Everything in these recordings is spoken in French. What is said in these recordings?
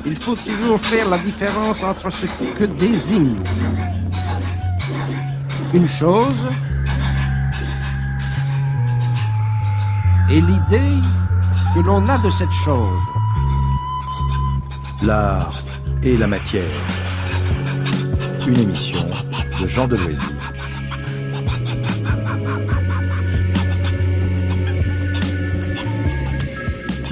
Il faut toujours faire la différence entre ce que désigne une chose et l'idée que l'on a de cette chose. L'art et la matière. Une émission de Jean Deloisy.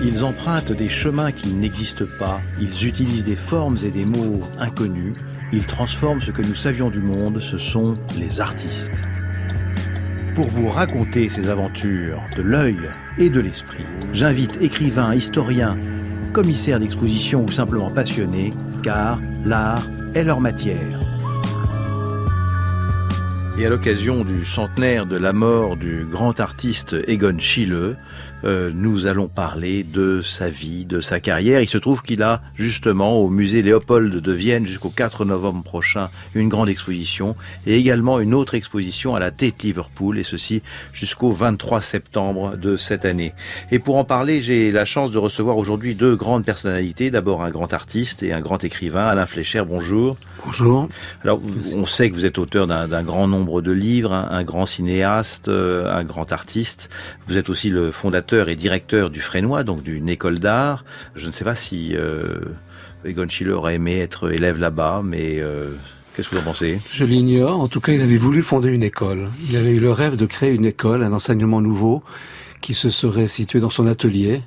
Ils empruntent des chemins qui n'existent pas, ils utilisent des formes et des mots inconnus, ils transforment ce que nous savions du monde, ce sont les artistes. Pour vous raconter ces aventures de l'œil et de l'esprit, j'invite écrivains, historiens, commissaires d'exposition ou simplement passionnés, car l'art est leur matière. Et à l'occasion du centenaire de la mort du grand artiste Egon Schiele, nous allons parler de sa vie, de sa carrière. Il se trouve qu'il a justement au musée Léopold de Vienne jusqu'au 4 novembre prochain une grande exposition et également une autre exposition à la Tate Liverpool, et ceci jusqu'au 23 septembre de cette année. Et pour en parler, j'ai la chance de recevoir aujourd'hui deux grandes personnalités. D'abord un grand artiste et un grand écrivain, Alain Fleischer, bonjour. Bonjour. Alors, on sait que vous êtes auteur d'un grand nombre de livres, un grand cinéaste, un grand artiste. Vous êtes aussi le fondateur et directeur du Fresnoy, donc d'une école d'art. Je ne sais pas si Egon Schiele aurait aimé être élève là-bas, mais qu'est-ce que vous en pensez ? Je l'ignore. En tout cas, il avait voulu fonder une école. Il avait eu le rêve de créer une école, un enseignement nouveau, qui se serait situé dans son atelier,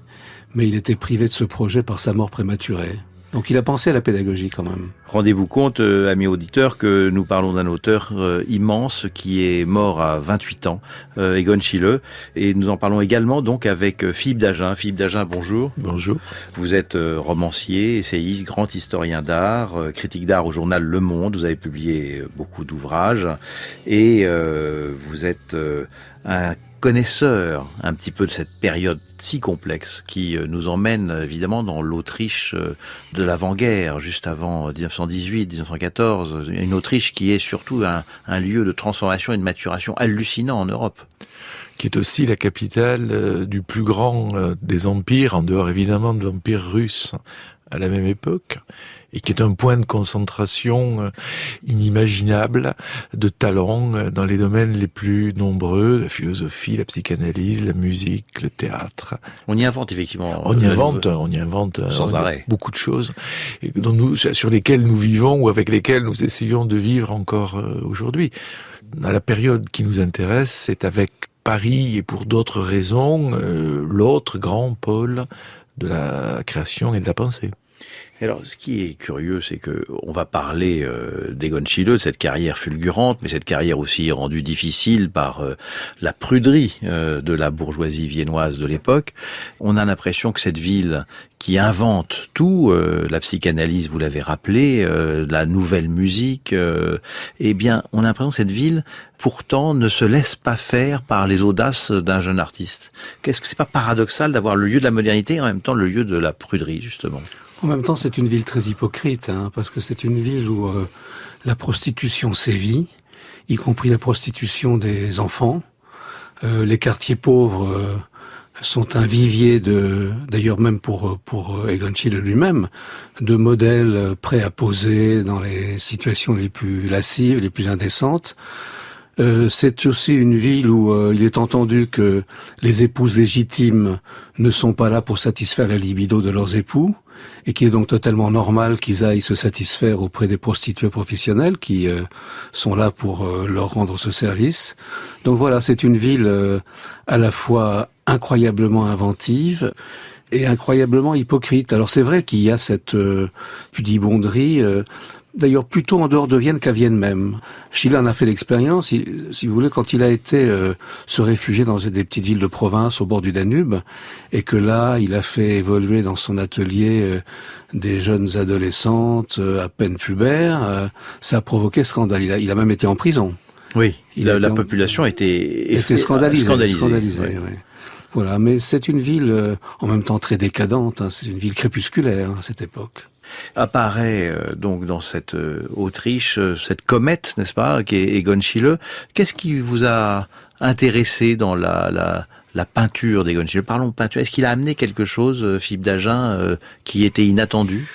mais il était privé de ce projet par sa mort prématurée. Donc il a pensé à la pédagogie quand même. Rendez-vous compte, amis auditeurs, que nous parlons d'un auteur immense qui est mort à 28 ans, Egon Schiele. Et nous en parlons également donc avec Philippe Dagen. Philippe Dagen, bonjour. Bonjour. Vous êtes romancier, essayiste, grand historien d'art, critique d'art au journal Le Monde. Vous avez publié beaucoup d'ouvrages et vous êtes un connaisseur un petit peu de cette période si complexe qui nous emmène évidemment dans l'Autriche de l'avant-guerre, juste avant 1918-1914, une Autriche qui est surtout un lieu de transformation et de maturation hallucinant en Europe. Qui est aussi la capitale du plus grand des empires, en dehors évidemment de l'empire russe à la même époque, et qui est un point de concentration inimaginable de talents dans les domaines les plus nombreux, la philosophie, la psychanalyse, la musique, le théâtre. On y invente effectivement. On y invente sans arrêt beaucoup de choses et sur lesquelles nous vivons ou avec lesquelles nous essayons de vivre encore aujourd'hui. Dans la période qui nous intéresse, c'est avec Paris et pour d'autres raisons, l'autre grand pôle de la création et de la pensée. Alors, ce qui est curieux, c'est que on va parler d'Egon Schiele, de cette carrière fulgurante, mais cette carrière aussi rendue difficile par la pruderie de la bourgeoisie viennoise de l'époque. On a l'impression que cette ville qui invente tout, la psychanalyse, vous l'avez rappelé, la nouvelle musique, eh bien, on a l'impression que cette ville, pourtant, ne se laisse pas faire par les audaces d'un jeune artiste. Qu'est-ce que c'est pas paradoxal d'avoir le lieu de la modernité et en même temps le lieu de la pruderie, justement ? En même temps, c'est une ville très hypocrite, parce que c'est une ville où la prostitution sévit, y compris la prostitution des enfants. Les quartiers pauvres sont un vivier d'ailleurs même pour Egon Schiele lui-même, de modèles prêts à poser dans les situations les plus lascives, les plus indécentes. C'est aussi une ville où il est entendu que les épouses légitimes ne sont pas là pour satisfaire la libido de leurs époux, et qu'il est donc totalement normal qu'ils aillent se satisfaire auprès des prostituées professionnelles qui sont là pour leur rendre ce service. Donc voilà, c'est une ville à la fois incroyablement inventive et incroyablement hypocrite. Alors c'est vrai qu'il y a cette pudibonderie, d'ailleurs plutôt en dehors de Vienne qu'à Vienne même. Schiele en a fait l'expérience, si vous voulez, quand il a été se réfugier dans des petites villes de province au bord du Danube, et que là, il a fait évoluer dans son atelier des jeunes adolescentes à peine pubères, ça a provoqué scandale. Il a même été en prison. Oui, la population était scandalisée. Oui. Oui. Voilà, mais c'est une ville en même temps très décadente, c'est une ville crépusculaire à cette époque. Apparaît donc dans cette Autriche, cette comète, n'est-ce pas, qui est Egon Schiele. Qu'est-ce qui vous a intéressé dans la peinture d'Egon Schiele ? Parlons peinture. Est-ce qu'il a amené quelque chose, Philippe Dagen, qui était inattendu ?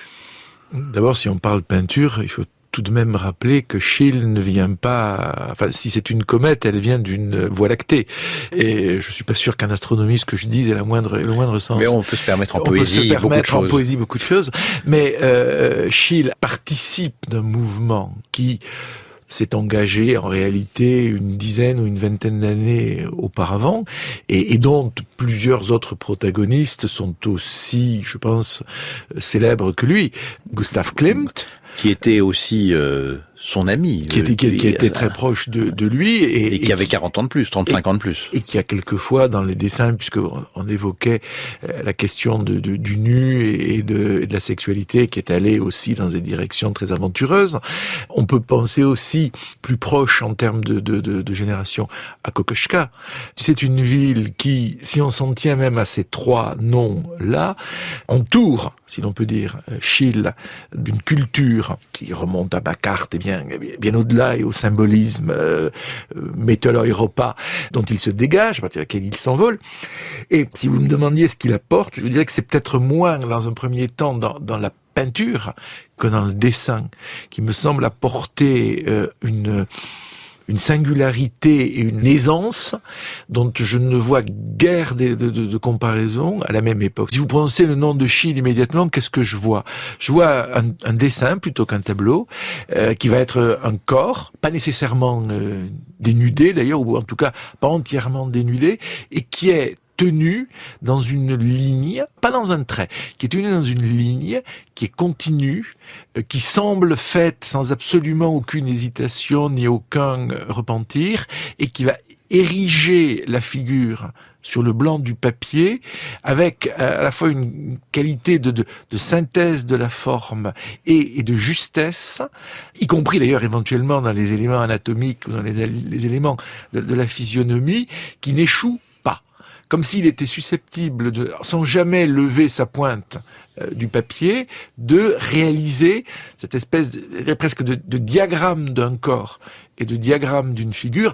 D'abord, si on parle peinture, il faut tout de même rappeler que Schiele ne vient pas... Enfin, si c'est une comète, elle vient d'une voie lactée. Et je suis pas sûr qu'en astronomie, ce que je dis ait le moindre sens. Mais on peut se permettre en On peut se permettre en poésie poésie beaucoup de choses. Mais Schiele participe d'un mouvement qui s'est engagé en réalité une dizaine ou une vingtaine d'années auparavant et dont plusieurs autres protagonistes sont aussi, je pense, célèbres que lui. Gustav Klimt, qui était aussi son ami. Qui était très proche de lui. Et qui avait 40 ans de plus, 35 ans de plus. Et qui a quelquefois, dans les dessins, puisqu'on évoquait la question du nu et de la sexualité, qui est allée aussi dans des directions très aventureuses, on peut penser aussi plus proche en termes de génération à Kokoschka. C'est une ville qui, si on s'en tient même à ces trois noms-là, entoure, si l'on peut dire, Schiele d'une culture qui remonte à Bacart et bien au-delà et au symbolisme Mitteleuropa dont il se dégage, à partir de laquelle il s'envole. Et si vous me demandiez ce qu'il apporte, je dirais que c'est peut-être moins, dans un premier temps, dans la peinture que dans le dessin, qui me semble apporter une singularité et une aisance dont je ne vois guère de comparaison à la même époque. Si vous prononcez le nom de Schiele immédiatement, qu'est-ce que je vois ? Je vois un dessin plutôt qu'un tableau, qui va être un corps, pas nécessairement dénudé d'ailleurs, ou en tout cas pas entièrement dénudé, et qui est tenu dans une ligne, pas dans un trait, qui est tenu dans une ligne qui est continue, qui semble faite sans absolument aucune hésitation ni aucun repentir, et qui va ériger la figure sur le blanc du papier avec à la fois une qualité de synthèse de la forme et de justesse, y compris d'ailleurs éventuellement dans les éléments anatomiques ou dans les éléments de la physionomie, qui n'échouent pas. Comme s'il était susceptible sans jamais lever sa pointe du papier, de réaliser cette espèce presque de diagramme d'un corps et de diagramme d'une figure,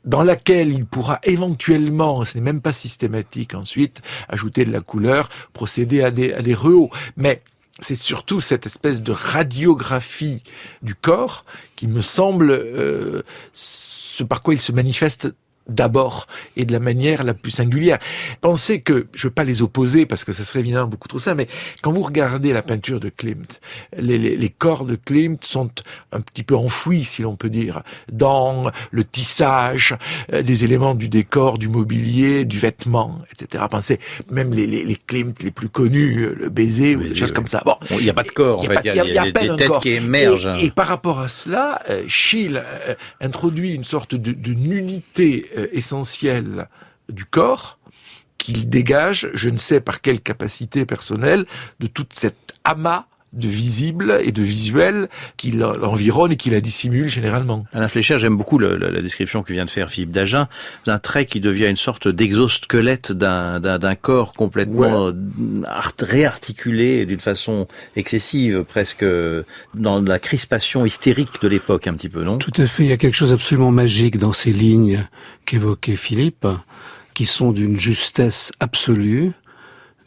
dans laquelle il pourra éventuellement, ce n'est même pas systématique ensuite, ajouter de la couleur, procéder à des rehauts. Mais c'est surtout cette espèce de radiographie du corps qui me semble ce par quoi il se manifeste d'abord, et de la manière la plus singulière. Pensez que, je ne veux pas les opposer, parce que ça serait évidemment beaucoup trop simple, mais quand vous regardez la peinture de Klimt, les corps de Klimt sont un petit peu enfouis, si l'on peut dire, dans le tissage des éléments du décor, du mobilier, du vêtement, etc. Pensez, même les Klimt les plus connus, le baiser, ou des choses comme ça. Bon, il n'y a pas de corps, en fait, il y a des têtes qui émergent. Et par rapport à cela, Schiele introduit une sorte de nudité essentiel du corps qu'il dégage, je ne sais par quelle capacité personnelle, de toute cette amas de visibles et de visuels qui l'environnent et qui la dissimulent généralement. Alain Fleischer, j'aime beaucoup la description que vient de faire Philippe Dagen, d'un trait qui devient une sorte d'exosquelette d'un corps complètement réarticulé d'une façon excessive, presque dans la crispation hystérique de l'époque un petit peu, non ? Tout à fait, il y a quelque chose d'absolument magique dans ces lignes qu'évoquait Philippe, qui sont d'une justesse absolue,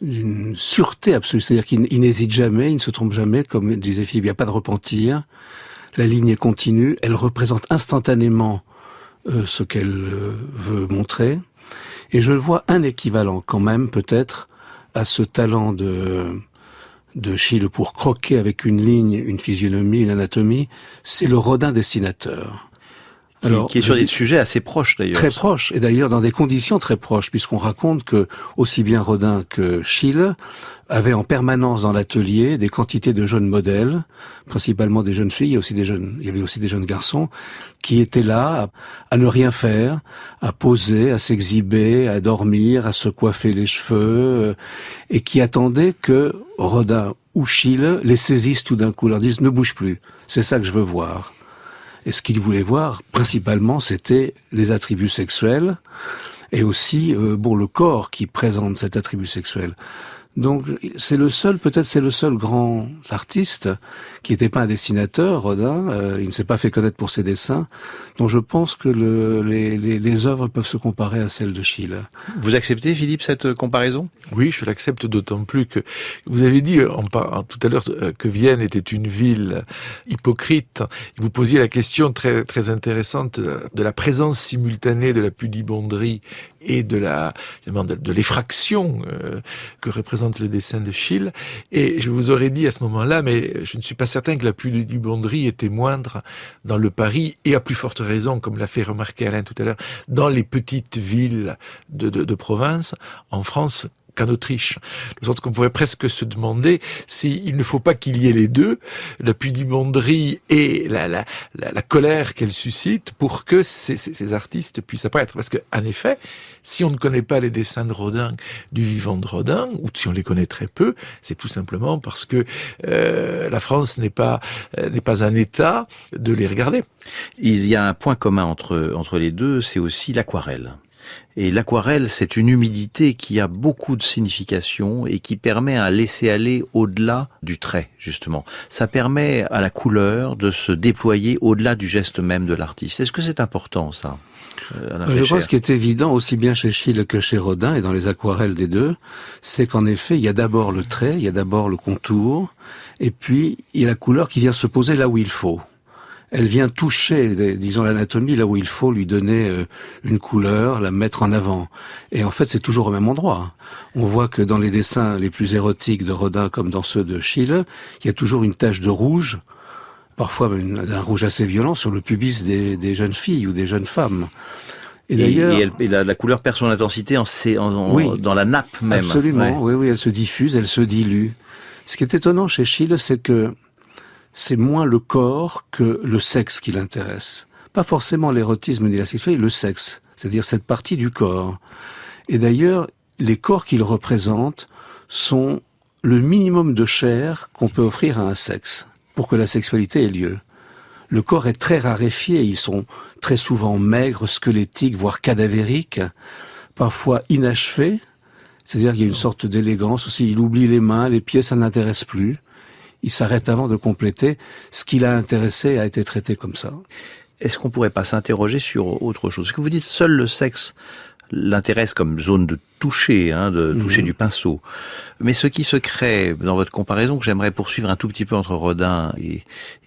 d'une sûreté absolue, c'est-à-dire qu'il n'hésite jamais, il ne se trompe jamais, comme disait Philippe, il n'y a pas de repentir, la ligne est continue, elle représente instantanément ce qu'elle veut montrer, et je vois un équivalent quand même, peut-être, à ce talent de Schiele pour croquer avec une ligne, une physionomie, une anatomie, c'est le Rodin dessinateur. Alors, qui est sur des sujets assez proches d'ailleurs. Très proches, et d'ailleurs dans des conditions très proches, puisqu'on raconte que aussi bien Rodin que Schiele avaient en permanence dans l'atelier des quantités de jeunes modèles, principalement des jeunes filles, il y avait aussi des jeunes garçons, qui étaient là à ne rien faire, à poser, à s'exhiber, à dormir, à se coiffer les cheveux, et qui attendaient que Rodin ou Schiele les saisissent tout d'un coup, leur disent « ne bouge plus, c'est ça que je veux voir ». Et ce qu'il voulait voir, principalement, c'était les attributs sexuels et aussi le corps qui présente cet attribut sexuel. Donc c'est le seul grand artiste qui n'était pas un dessinateur, Rodin. Il ne s'est pas fait connaître pour ses dessins. Donc je pense que les œuvres peuvent se comparer à celles de Schiele. Vous acceptez, Philippe, cette comparaison? Oui, je l'accepte d'autant plus que vous avez dit tout à l'heure que Vienne était une ville hypocrite. Vous posiez la question très très intéressante de la présence simultanée de la pudibonderie et de l'effraction que représente le dessin de Schiele. Et je vous aurais dit à ce moment-là, mais je ne suis pas certain que la pudibonderie était moindre dans le Paris, et à plus forte raison, comme l'a fait remarquer Alain tout à l'heure, dans les petites villes de province, en France, qu'en Autriche. De sorte qu'on pourrait presque se demander s'il ne faut pas qu'il y ait les deux, la pudibonderie et la colère qu'elle suscite, pour que ces artistes puissent apparaître. Parce que, en effet, si on ne connaît pas les dessins de Rodin, du vivant de Rodin, ou si on les connaît très peu, c'est tout simplement parce que la France n'est pas un État de les regarder. Il y a un point commun entre les deux, c'est aussi l'aquarelle. Et l'aquarelle, c'est une humidité qui a beaucoup de signification et qui permet un laisser-aller au-delà du trait, justement. Ça permet à la couleur de se déployer au-delà du geste même de l'artiste. Est-ce que c'est important, ça, Alain Fleischer? Je pense qu'il est évident, aussi bien chez Schiele que chez Rodin, et dans les aquarelles des deux, c'est qu'en effet, il y a d'abord le trait, il y a d'abord le contour, et puis il y a la couleur qui vient se poser là où il faut. Elle vient toucher, disons, l'anatomie là où il faut lui donner une couleur, la mettre en avant. Et en fait, c'est toujours au même endroit. On voit que dans les dessins les plus érotiques de Rodin, comme dans ceux de Schiele, il y a toujours une tache de rouge, parfois un rouge assez violent, sur le pubis des jeunes filles ou des jeunes femmes. Et d'ailleurs, la couleur perd son intensité oui, dans la nappe même. Absolument, ouais. Oui, elle se diffuse, elle se dilue. Ce qui est étonnant chez Schiele, c'est que c'est moins le corps que le sexe qui l'intéresse. Pas forcément l'érotisme ni la sexualité, le sexe, c'est-à-dire cette partie du corps. Et d'ailleurs, les corps qu'il représente sont le minimum de chair qu'on peut offrir à un sexe pour que la sexualité ait lieu. Le corps est très raréfié, ils sont très souvent maigres, squelettiques, voire cadavériques, parfois inachevés, c'est-à-dire qu'il y a une sorte d'élégance aussi, il oublie les mains, les pieds, ça n'intéresse plus. Il s'arrête avant de compléter. Ce qui l'a intéressé a été traité comme ça. Est-ce qu'on pourrait pas s'interroger sur autre chose? Est-ce que vous dites seul le sexe l'intéresse comme zone de toucher, toucher du pinceau? Mais ce qui se crée dans votre comparaison, que j'aimerais poursuivre un tout petit peu entre Rodin et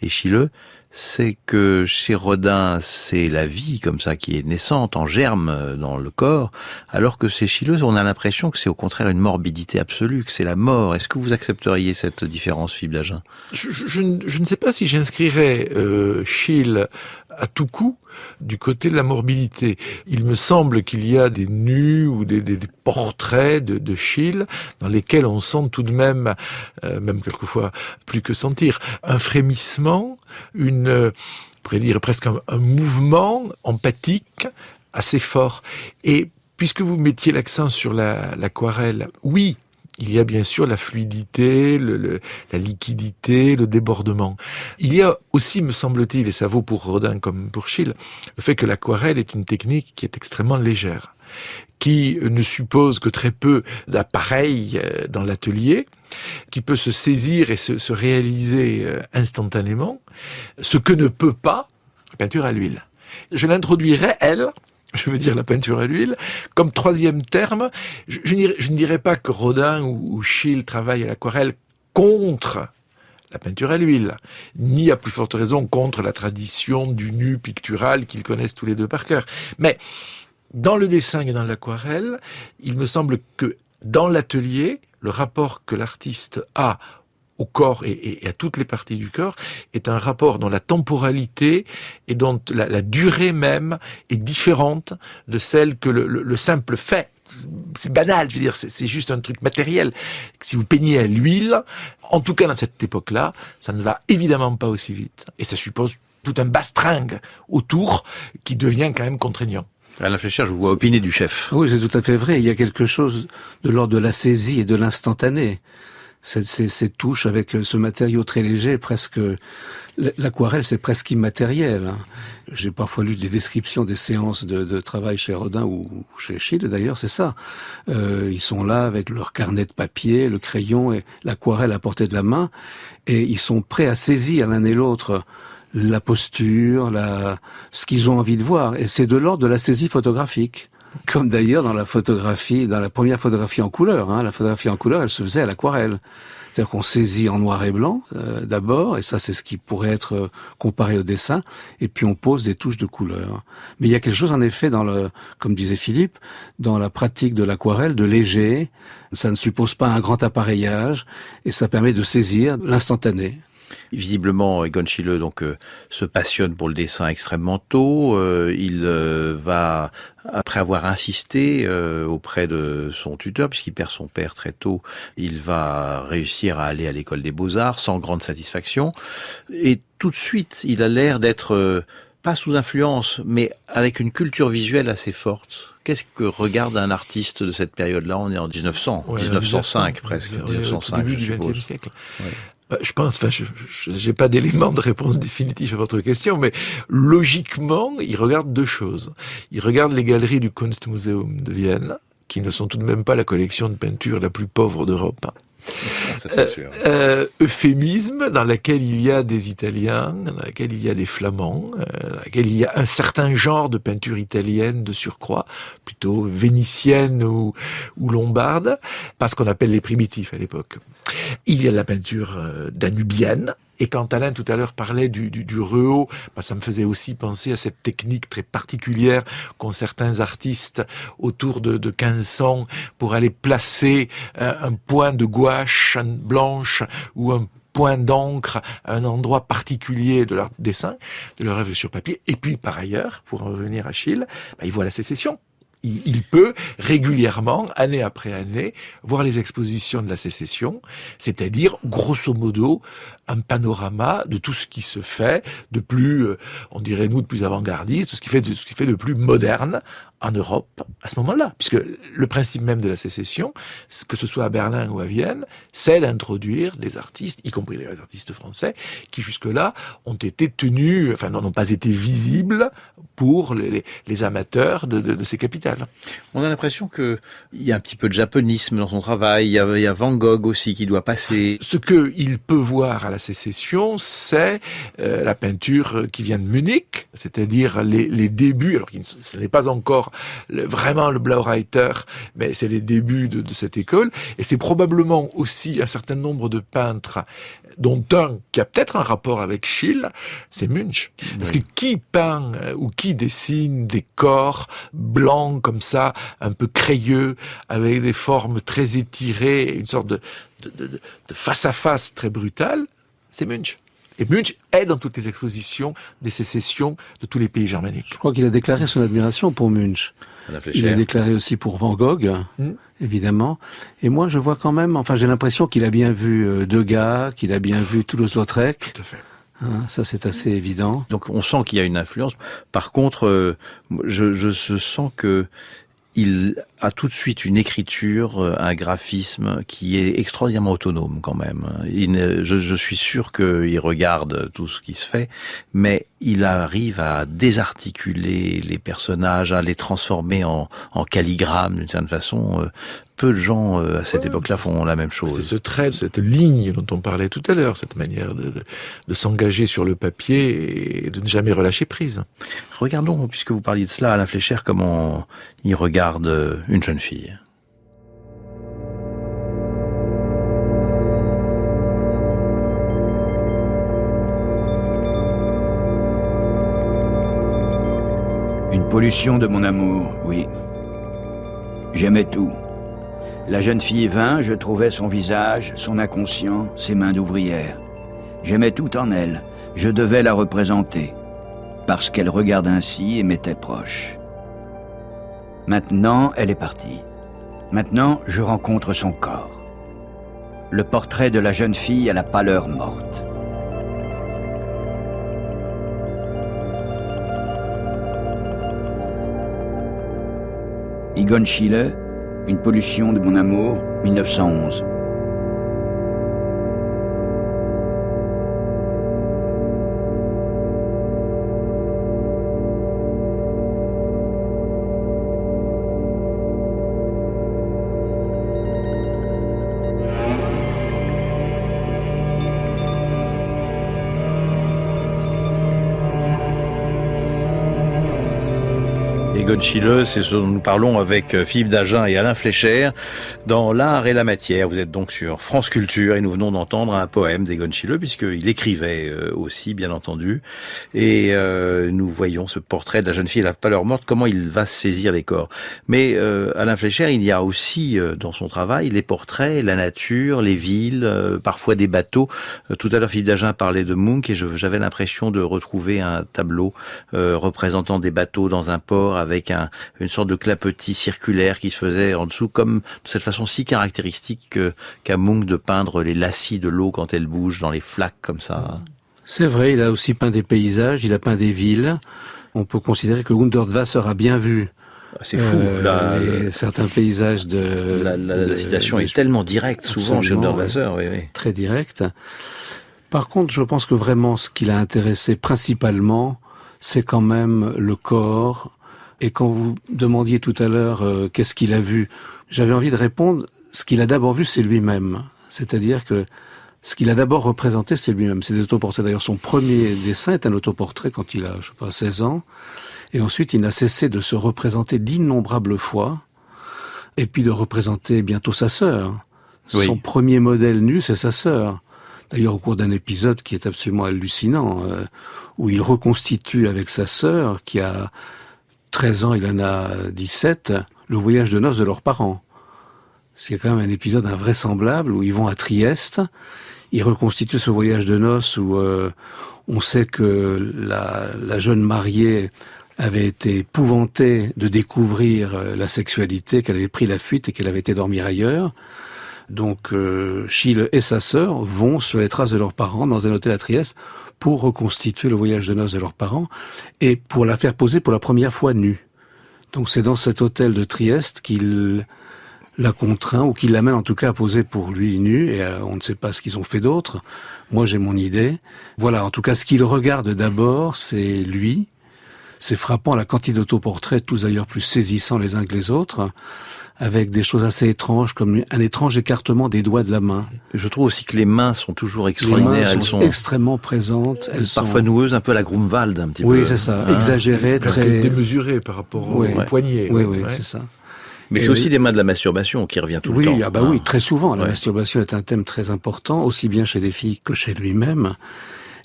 Schiele, c'est que chez Rodin, c'est la vie comme ça qui est naissante, en germe dans le corps, alors que chez Schiele, on a l'impression que c'est au contraire une morbidité absolue, que c'est la mort. Est-ce que vous accepteriez cette différence, Philippe Dagen? Je ne sais pas si j'inscrirais Schiele à tout coup du côté de la morbidité. Il me semble qu'il y a des nus ou des portraits de Schiele dans lesquels on sent tout de même quelquefois plus que sentir, un frémissement, on pourrait dire presque un mouvement empathique assez fort. Et puisque vous mettiez l'accent sur l'aquarelle, oui, il y a bien sûr la fluidité, la liquidité, le débordement. Il y a aussi, me semble-t-il, et ça vaut pour Rodin comme pour Schiele, le fait que l'aquarelle est une technique qui est extrêmement légère, qui ne suppose que très peu d'appareils dans l'atelier, qui peut se saisir et se réaliser instantanément, ce que ne peut pas la peinture à l'huile. Je l'introduirais, je veux dire la peinture à l'huile, comme troisième terme. Je ne dirais pas que Rodin ou Schiele travaillent à l'aquarelle contre la peinture à l'huile, ni à plus forte raison contre la tradition du nu pictural qu'ils connaissent tous les deux par cœur. Mais dans le dessin et dans l'aquarelle, il me semble que dans l'atelier, le rapport que l'artiste a au corps et à toutes les parties du corps est un rapport dont la temporalité et dont la durée même est différente de celle que le simple fait. C'est banal, je veux dire, c'est juste un truc matériel. Si vous peignez à l'huile, en tout cas dans cette époque-là, ça ne va évidemment pas aussi vite. Et ça suppose tout un bastringue autour qui devient quand même contraignant. Alain Fleischer, je vous vois opiner du chef. Oui, c'est tout à fait vrai. Il y a quelque chose de l'ordre de la saisie et de l'instantané. ces touches avec ce matériau très léger, presque l'aquarelle, c'est presque immatériel. Hein. J'ai parfois lu des descriptions des séances de travail chez Rodin ou chez Schiele d'ailleurs, c'est ça. Ils sont là avec leur carnet de papier, le crayon et l'aquarelle à portée de la main, et ils sont prêts à saisir l'un et l'autre la posture, ce qu'ils ont envie de voir. Et c'est de l'ordre de la saisie photographique. Comme d'ailleurs dans la première photographie en couleur. Hein. La photographie en couleur, elle se faisait à l'aquarelle. C'est-à-dire qu'on saisit en noir et blanc d'abord, et ça c'est ce qui pourrait être comparé au dessin, et puis on pose des touches de couleur. Mais il y a quelque chose en effet comme disait Philippe, dans la pratique de l'aquarelle, de léger. Ça ne suppose pas un grand appareillage, et ça permet de saisir l'instantané. Visiblement, Egon Schiele se passionne pour le dessin extrêmement tôt. Il va, après avoir insisté auprès de son tuteur, puisqu'il perd son père très tôt, il va réussir à aller à l'école des Beaux-Arts sans grande satisfaction. Et tout de suite, il a l'air d'être pas sous influence, mais avec une culture visuelle assez forte. Qu'est-ce que regarde un artiste de cette période-là? On est en 1900, 1905 presque, 1905 début je du suppose. XXe siècle. Ouais. Je pense, je n'ai pas d'élément de réponse définitif à votre question, mais logiquement, il regarde deux choses. Il regarde les galeries du Kunstmuseum de Vienne, qui ne sont tout de même pas la collection de peinture la plus pauvre d'Europe. Ça, c'est sûr. Euphémisme, dans laquelle il y a des Italiens, dans laquelle il y a des Flamands, dans laquelle il y a un certain genre de peinture italienne de surcroît, plutôt vénitienne ou lombarde, pas ce qu'on appelle les primitifs à l'époque. Il y a de la peinture danubienne. Et quand Alain tout à l'heure parlait du Reuhaut, ça me faisait aussi penser à cette technique très particulière qu'ont certains artistes autour de 1500 pour aller placer un point de gouache blanche ou un point d'encre à un endroit particulier de leur dessin, de leur œuvre sur papier. Et puis par ailleurs, pour en revenir à Schiele, il voit la Sécession. Il peut régulièrement, année après année, voir les expositions de la Sécession, c'est-à-dire, grosso modo, un panorama de tout ce qui se fait de plus, on dirait nous, de plus avant-gardiste, ce qui fait de plus moderne en Europe à ce moment-là. Puisque le principe même de la Sécession, que ce soit à Berlin ou à Vienne, c'est d'introduire des artistes, y compris les artistes français, qui jusque-là ont été tenus, n'ont pas été visibles pour les amateurs de ces capitales. On a l'impression qu'il y a un petit peu de japonisme dans son travail. Il y a Van Gogh aussi qui doit passer. Ce qu'il peut voir à la Sécession, c'est la peinture qui vient de Munich, c'est-à-dire les débuts, alors ce n'est pas encore vraiment le Blaureiter, mais c'est les débuts de cette école, et c'est probablement aussi un certain nombre de peintres, dont un qui a peut-être un rapport avec Schiele, c'est Munch. Parce que qui peint ou qui dessine des corps blancs comme ça, un peu crayeux, avec des formes très étirées, une sorte de face-à-face très brutale, c'est Munch. Et Munch est dans toutes les expositions des sécessions de tous les pays germaniques. Je crois qu'il a déclaré son admiration pour Munch. Il a déclaré aussi pour Van Gogh, évidemment. Et moi, je vois quand même, j'ai l'impression qu'il a bien vu Degas, qu'il a bien vu Toulouse-Lautrec. Tout à fait. Ça, c'est assez évident. Donc, on sent qu'il y a une influence. Par contre, je sens que il a tout de suite une écriture, un graphisme qui est extraordinairement autonome quand même. Je suis sûr qu'il regarde tout ce qui se fait, mais il arrive à désarticuler les personnages, à les transformer en calligrammes d'une certaine façon. Peu de gens à cette époque-là font la même chose. C'est ce trait, cette ligne dont on parlait tout à l'heure, cette manière de s'engager sur le papier et de ne jamais relâcher prise. Regardons, puisque vous parliez de cela, Alain Fleischer, comment il regarde une jeune fille. Une pollution de mon amour, oui. J'aimais tout. La jeune fille vint, je trouvais son visage, son inconscient, ses mains d'ouvrière. J'aimais tout en elle, je devais la représenter, parce qu'elle regarde ainsi et m'était proche. Maintenant, elle est partie. Maintenant, je rencontre son corps. Le portrait de la jeune fille à la pâleur morte. Egon Schiele, Une pollution de mon amour, 1911. d'Egon Schiele, c'est ce dont nous parlons avec Philippe Dagen et Alain Fleischer dans L'Art et la Matière. Vous êtes donc sur France Culture et nous venons d'entendre un poème d'Egon Schiele, puisqu'il écrivait aussi, bien entendu. Et nous voyons ce portrait de la jeune fille à la pâleur morte, comment il va saisir les corps. Mais Alain Fleischer, il y a aussi dans son travail les portraits, la nature, les villes, parfois des bateaux. Tout à l'heure, Philippe Dagen parlait de Munch et j'avais l'impression de retrouver un tableau représentant des bateaux dans un port avec une sorte de clapotis circulaire qui se faisait en dessous, comme de cette façon si caractéristique qu'a Munch de peindre les lacis de l'eau quand elle bouge dans les flaques comme ça. C'est vrai, il a aussi peint des paysages, il a peint des villes. On peut considérer que Hundertwasser a bien vu c'est fou. Certains paysages de... La citation est tellement directe, souvent, chez Hundertwasser. Oui. Très directe. Par contre, je pense que vraiment, ce qui l'a intéressé principalement, c'est quand même le corps. Et quand vous demandiez tout à l'heure qu'est-ce qu'il a vu, j'avais envie de répondre, ce qu'il a d'abord vu, c'est lui-même. C'est-à-dire que ce qu'il a d'abord représenté, c'est lui-même. C'est des autoportraits. D'ailleurs, son premier dessin est un autoportrait quand il a, 16 ans. Et ensuite, il n'a cessé de se représenter d'innombrables fois. Et puis de représenter bientôt sa sœur. Oui. Son premier modèle nu, c'est sa sœur. D'ailleurs, au cours d'un épisode qui est absolument hallucinant, où il reconstitue avec sa sœur, qui a 13 ans, il en a 17, le voyage de noces de leurs parents. C'est quand même un épisode invraisemblable où ils vont à Trieste, ils reconstituent ce voyage de noces où on sait que la jeune mariée avait été épouvantée de découvrir la sexualité, qu'elle avait pris la fuite et qu'elle avait été dormir ailleurs. Donc Schiele et sa sœur vont sur les traces de leurs parents dans un hôtel à Trieste pour reconstituer le voyage de noces de leurs parents et pour la faire poser pour la première fois nue. Donc c'est dans cet hôtel de Trieste qu'il la contraint, ou qu'il l'amène en tout cas à poser pour lui nue, et on ne sait pas ce qu'ils ont fait d'autre. Moi j'ai mon idée. Voilà, en tout cas ce qu'il regarde d'abord, c'est lui. C'est frappant la quantité d'autoportraits, tous d'ailleurs plus saisissants les uns que les autres, avec des choses assez étranges, comme un étrange écartement des doigts de la main. Je trouve aussi que les mains sont toujours extraordinaires. Elles sont extrêmement présentes. Elles sont parfois noueuses, un peu à la Grunewald, un petit peu. Oui, c'est ça. Exagérées, très... démesurées par rapport au poignet. Oui, c'est ça. Mais c'est aussi des mains de la masturbation qui revient tout le temps. Oui, très souvent. La masturbation est un thème très important, aussi bien chez les filles que chez lui-même.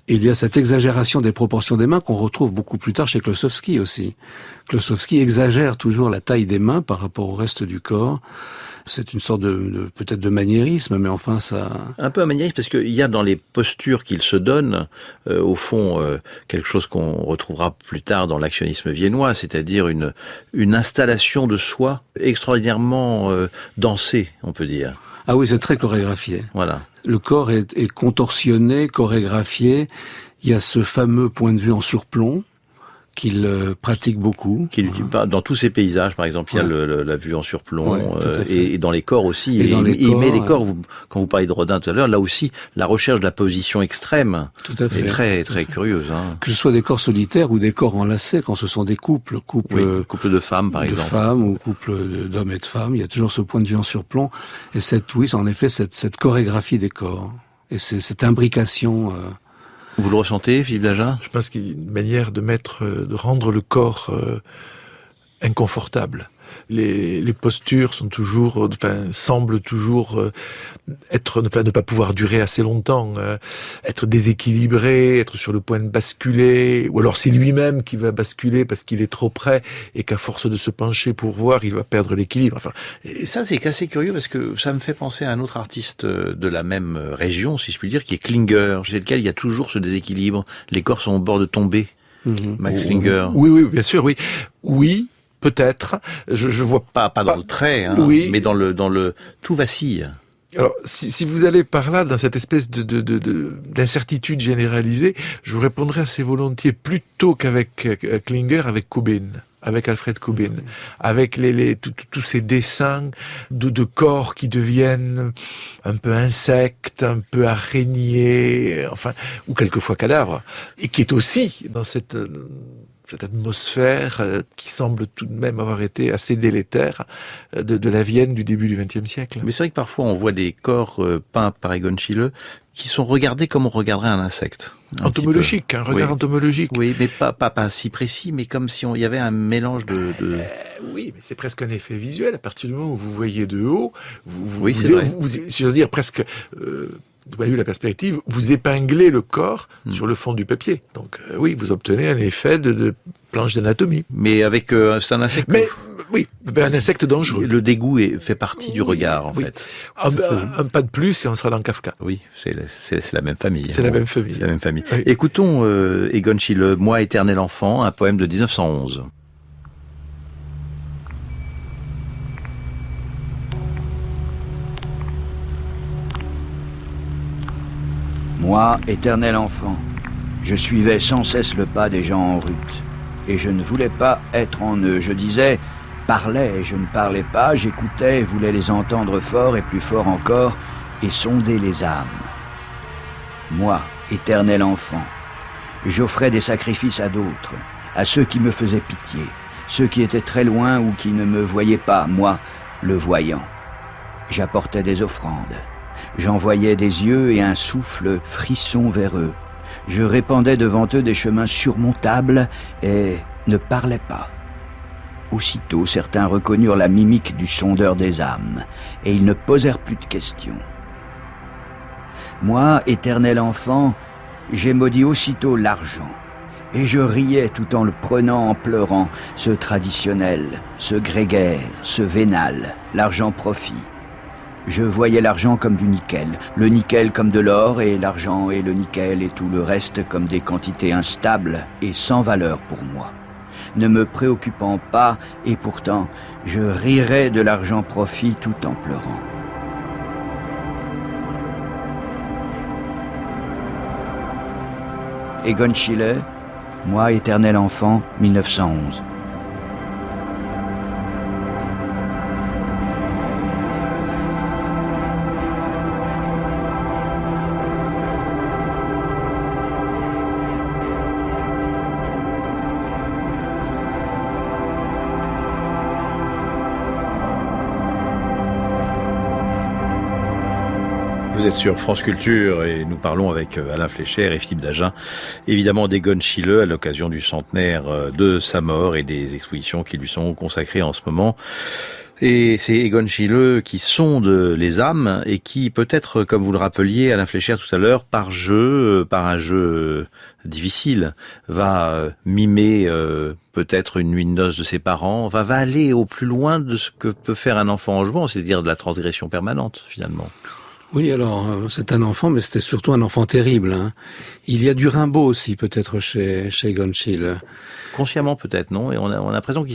Et il y a cette exagération des proportions des mains qu'on retrouve beaucoup plus tard chez Klossowski aussi. Klossowski exagère toujours la taille des mains par rapport au reste du corps. C'est une sorte peut-être de maniérisme, mais enfin ça... Un peu un maniérisme, parce qu'il y a dans les postures qu'il se donne, au fond, quelque chose qu'on retrouvera plus tard dans l'actionnisme viennois, c'est-à-dire une installation de soi extraordinairement dansée, on peut dire. Ah oui, c'est très chorégraphié. Voilà. Le corps est contorsionné, chorégraphié. Il y a ce fameux point de vue en surplomb qu'il pratique beaucoup. Qu'il utilise pas dans tous ses paysages, par exemple, il y a la vue en surplomb, et dans les corps aussi. Il met les corps. Quand vous parlez de Rodin tout à l'heure, là aussi, la recherche de la position extrême est très très curieuse. Hein. Que ce soit des corps solitaires ou des corps enlacés, quand ce sont des couples de femmes, par exemple, de femmes ou couples d'hommes et de femmes, il y a toujours ce point de vue en surplomb. Et cette chorégraphie des corps et cette imbrication. Vous le ressentez, Philippe Dagen ? Je pense qu'il y a une manière de rendre le corps inconfortable. Les postures semblent toujours ne pas pouvoir durer assez longtemps, être déséquilibré, être sur le point de basculer, ou alors c'est lui-même qui va basculer parce qu'il est trop près et qu'à force de se pencher pour voir, il va perdre l'équilibre. Enfin, et ça, c'est assez curieux parce que ça me fait penser à un autre artiste de la même région, si je puis dire, qui est Klinger, chez lequel il y a toujours ce déséquilibre. Les corps sont au bord de tomber. Max Klinger. Oui, bien sûr, oui. Oui. Peut-être, je vois pas dans le trait, mais dans le tout vacille. Alors, si vous allez par là, dans cette espèce d'incertitude généralisée, je vous répondrai assez volontiers plutôt qu'avec Klinger, avec Kubin, avec Alfred Kubin, avec tous ces dessins de corps qui deviennent un peu insectes, un peu araignées, enfin, ou quelquefois cadavres, et qui est aussi dans cette cette atmosphère qui semble tout de même avoir été assez délétère de la Vienne du début du XXe siècle. Mais c'est vrai que parfois on voit des corps peints par Egon Schiele qui sont regardés comme on regarderait un insecte. Entomologique, un regard entomologique. Oui, mais pas si précis, mais comme si il y avait un mélange de... Oui, mais c'est presque un effet visuel. À partir du moment où vous voyez de haut, j'ose dire presque... de point de vue de la perspective, vous épinglez le corps sur le fond du papier. Donc oui, vous obtenez un effet de planche d'anatomie. Mais avec c'est un insecte. Mais oui, un insecte dangereux. Le dégoût fait partie du regard en fait. Un pas de plus et on sera dans Kafka. Oui, c'est la même famille. C'est la même famille. C'est la même famille. Oui. Écoutons Egon Schiele, Moi, éternel enfant, un poème de 1911. Moi, éternel enfant, je suivais sans cesse le pas des gens en route, et je ne voulais pas être en eux. Je disais, parlais, et je ne parlais pas, j'écoutais, voulais les entendre fort et plus fort encore, et sonder les âmes. Moi, éternel enfant, j'offrais des sacrifices à d'autres, à ceux qui me faisaient pitié, ceux qui étaient très loin ou qui ne me voyaient pas, moi, le voyant. J'apportais des offrandes. J'envoyais des yeux et un souffle frisson vers eux. Je répandais devant eux des chemins surmontables et ne parlais pas. Aussitôt, certains reconnurent la mimique du sondeur des âmes, et ils ne posèrent plus de questions. Moi, éternel enfant, j'ai maudit aussitôt l'argent, et je riais tout en le prenant en pleurant, ce traditionnel, ce grégaire, ce vénal, l'argent-profit. Je voyais l'argent comme du nickel, le nickel comme de l'or, et l'argent et le nickel et tout le reste comme des quantités instables et sans valeur pour moi. Ne me préoccupant pas, et pourtant, je rirais de l'argent-profit tout en pleurant. Egon Schiele, Moi, éternel enfant, 1911. Vous êtes sur France Culture et nous parlons avec Alain Fléchère et Philippe Dagen, évidemment d'Egon Schiele à l'occasion du centenaire de sa mort et des expositions qui lui sont consacrées en ce moment. Et c'est Egon Schiele qui sonde les âmes et qui, peut-être, comme vous le rappeliez, Alain Fléchère tout à l'heure, par un jeu difficile, va mimer peut-être une nuit de noces de ses parents, va aller au plus loin de ce que peut faire un enfant en jouant, c'est-à-dire de la transgression permanente, finalement. Oui, alors, c'est un enfant, mais c'était surtout un enfant terrible. Hein. Il y a du Rimbaud aussi, peut-être, chez Egon Schiele. Consciemment, peut-être, non? Et on a l'impression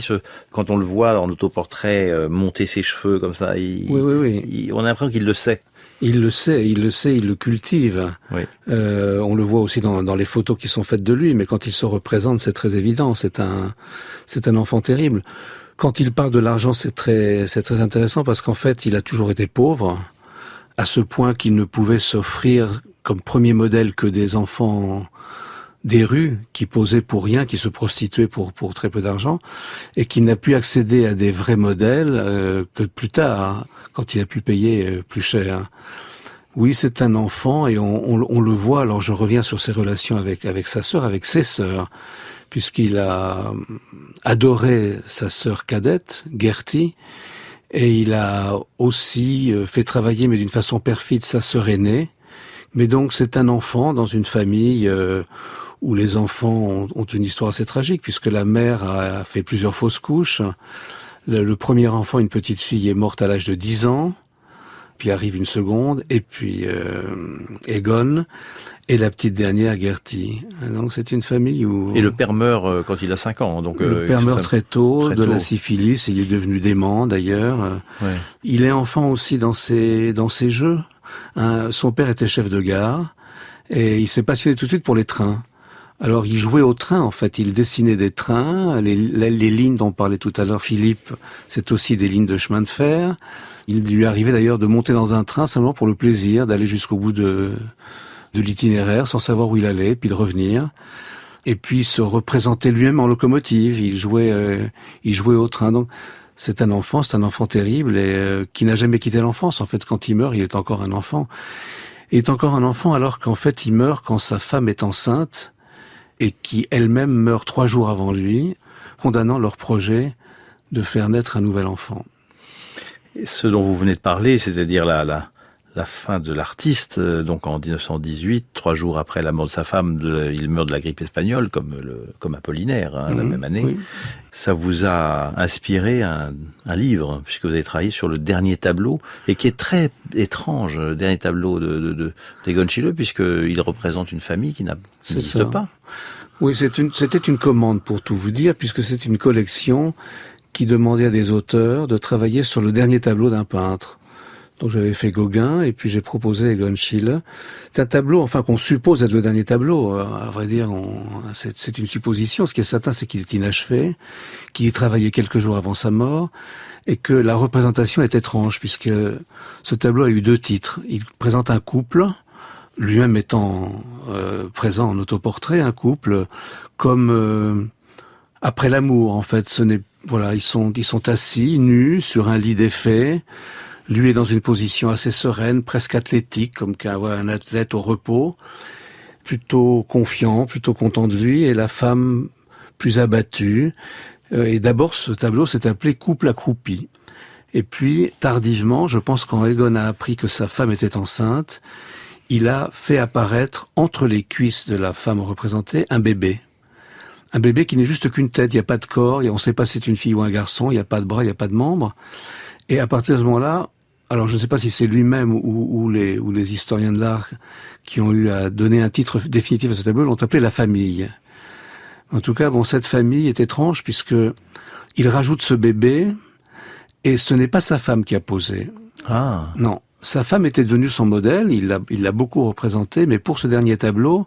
quand on le voit en autoportrait, monter ses cheveux comme ça, on a l'impression qu'il le sait. Il le sait, il le cultive. Oui. On le voit aussi dans les photos qui sont faites de lui, mais quand il se représente, c'est très évident. C'est un enfant terrible. Quand il parle de l'argent, c'est très intéressant parce qu'en fait, il a toujours été pauvre, à ce point qu'il ne pouvait s'offrir comme premier modèle que des enfants des rues qui posaient pour rien, qui se prostituaient pour très peu d'argent, et qu'il n'a pu accéder à des vrais modèles que plus tard, quand il a pu payer plus cher. Oui, c'est un enfant et on le voit. Alors je reviens sur ses relations avec sa sœur, avec ses sœurs, puisqu'il a adoré sa sœur cadette, Gertie, et il a aussi fait travailler, mais d'une façon perfide, sa sœur aînée. Mais donc c'est un enfant dans une famille où les enfants ont une histoire assez tragique, puisque la mère a fait plusieurs fausses couches. Le premier enfant, une petite fille, est morte à l'âge de 10 ans. Puis arrive une seconde, et puis Egon, et la petite dernière, Gertie. Donc c'est une famille où... Et le père meurt quand il a 5 ans. Donc, le père meurt très tôt, de la syphilis, et il est devenu dément d'ailleurs. Ouais. Il est enfant aussi dans ses jeux. Son père était chef de gare, et il s'est passionné tout de suite pour les trains. Alors il jouait au train, en fait, il dessinait des trains, les lignes dont parlait tout à l'heure Philippe, c'est aussi des lignes de chemin de fer. Il lui arrivait d'ailleurs de monter dans un train simplement pour le plaisir, d'aller jusqu'au bout de l'itinéraire sans savoir où il allait, puis de revenir. et puis se représenter lui-même en locomotive. Il jouait au train. Donc c'est un enfant terrible et qui n'a jamais quitté l'enfance. En fait, quand il meurt, il est encore un enfant. Il est encore un enfant alors qu'en fait, il meurt quand sa femme est enceinte et qui elle-même meurt 3 jours avant lui, condamnant leur projet de faire naître un nouvel enfant. Et ce dont vous venez de parler, c'est-à-dire la fin de l'artiste, donc en 1918, 3 jours après la mort de sa femme, il meurt de la grippe espagnole, comme Apollinaire, la même année. Oui. Ça vous a inspiré un livre, puisque vous avez travaillé sur le dernier tableau, et qui est très étrange, le dernier tableau d'Egon Schiele, puisqu'il représente une famille qui n'existe pas. Oui, c'était une commande, pour tout vous dire, puisque c'est une collection qui demandait à des auteurs de travailler sur le dernier tableau d'un peintre. Donc j'avais fait Gauguin et puis j'ai proposé Egon Schiele. C'est un tableau, qu'on suppose être le dernier tableau. À vrai dire, c'est une supposition. Ce qui est certain, c'est qu'il est inachevé, qu'il y travaillait quelques jours avant sa mort et que la représentation est étrange puisque ce tableau a eu 2 titres. Il présente un couple, lui-même étant présent en autoportrait, un couple comme après l'amour. En fait, ils sont assis, nus, sur un lit défait. Lui est dans une position assez sereine, presque athlétique, comme un athlète au repos, plutôt confiant, plutôt content de lui, et la femme plus abattue. Et d'abord, ce tableau s'est appelé Couple accroupi. Et puis, tardivement, je pense quand Egon a appris que sa femme était enceinte, il a fait apparaître entre les cuisses de la femme représentée un bébé. Un bébé qui n'est juste qu'une tête, il n'y a pas de corps, on ne sait pas si c'est une fille ou un garçon, il n'y a pas de bras, il n'y a pas de membres. Et à partir de ce moment-là, alors je ne sais pas si c'est lui-même ou les historiens de l'art qui ont eu à donner un titre définitif à ce tableau, l'ont appelé la famille. En tout cas, cette famille est étrange puisque il rajoute ce bébé et ce n'est pas sa femme qui a posé. Ah. Non, sa femme était devenue son modèle, il l'a beaucoup représenté, mais pour ce dernier tableau,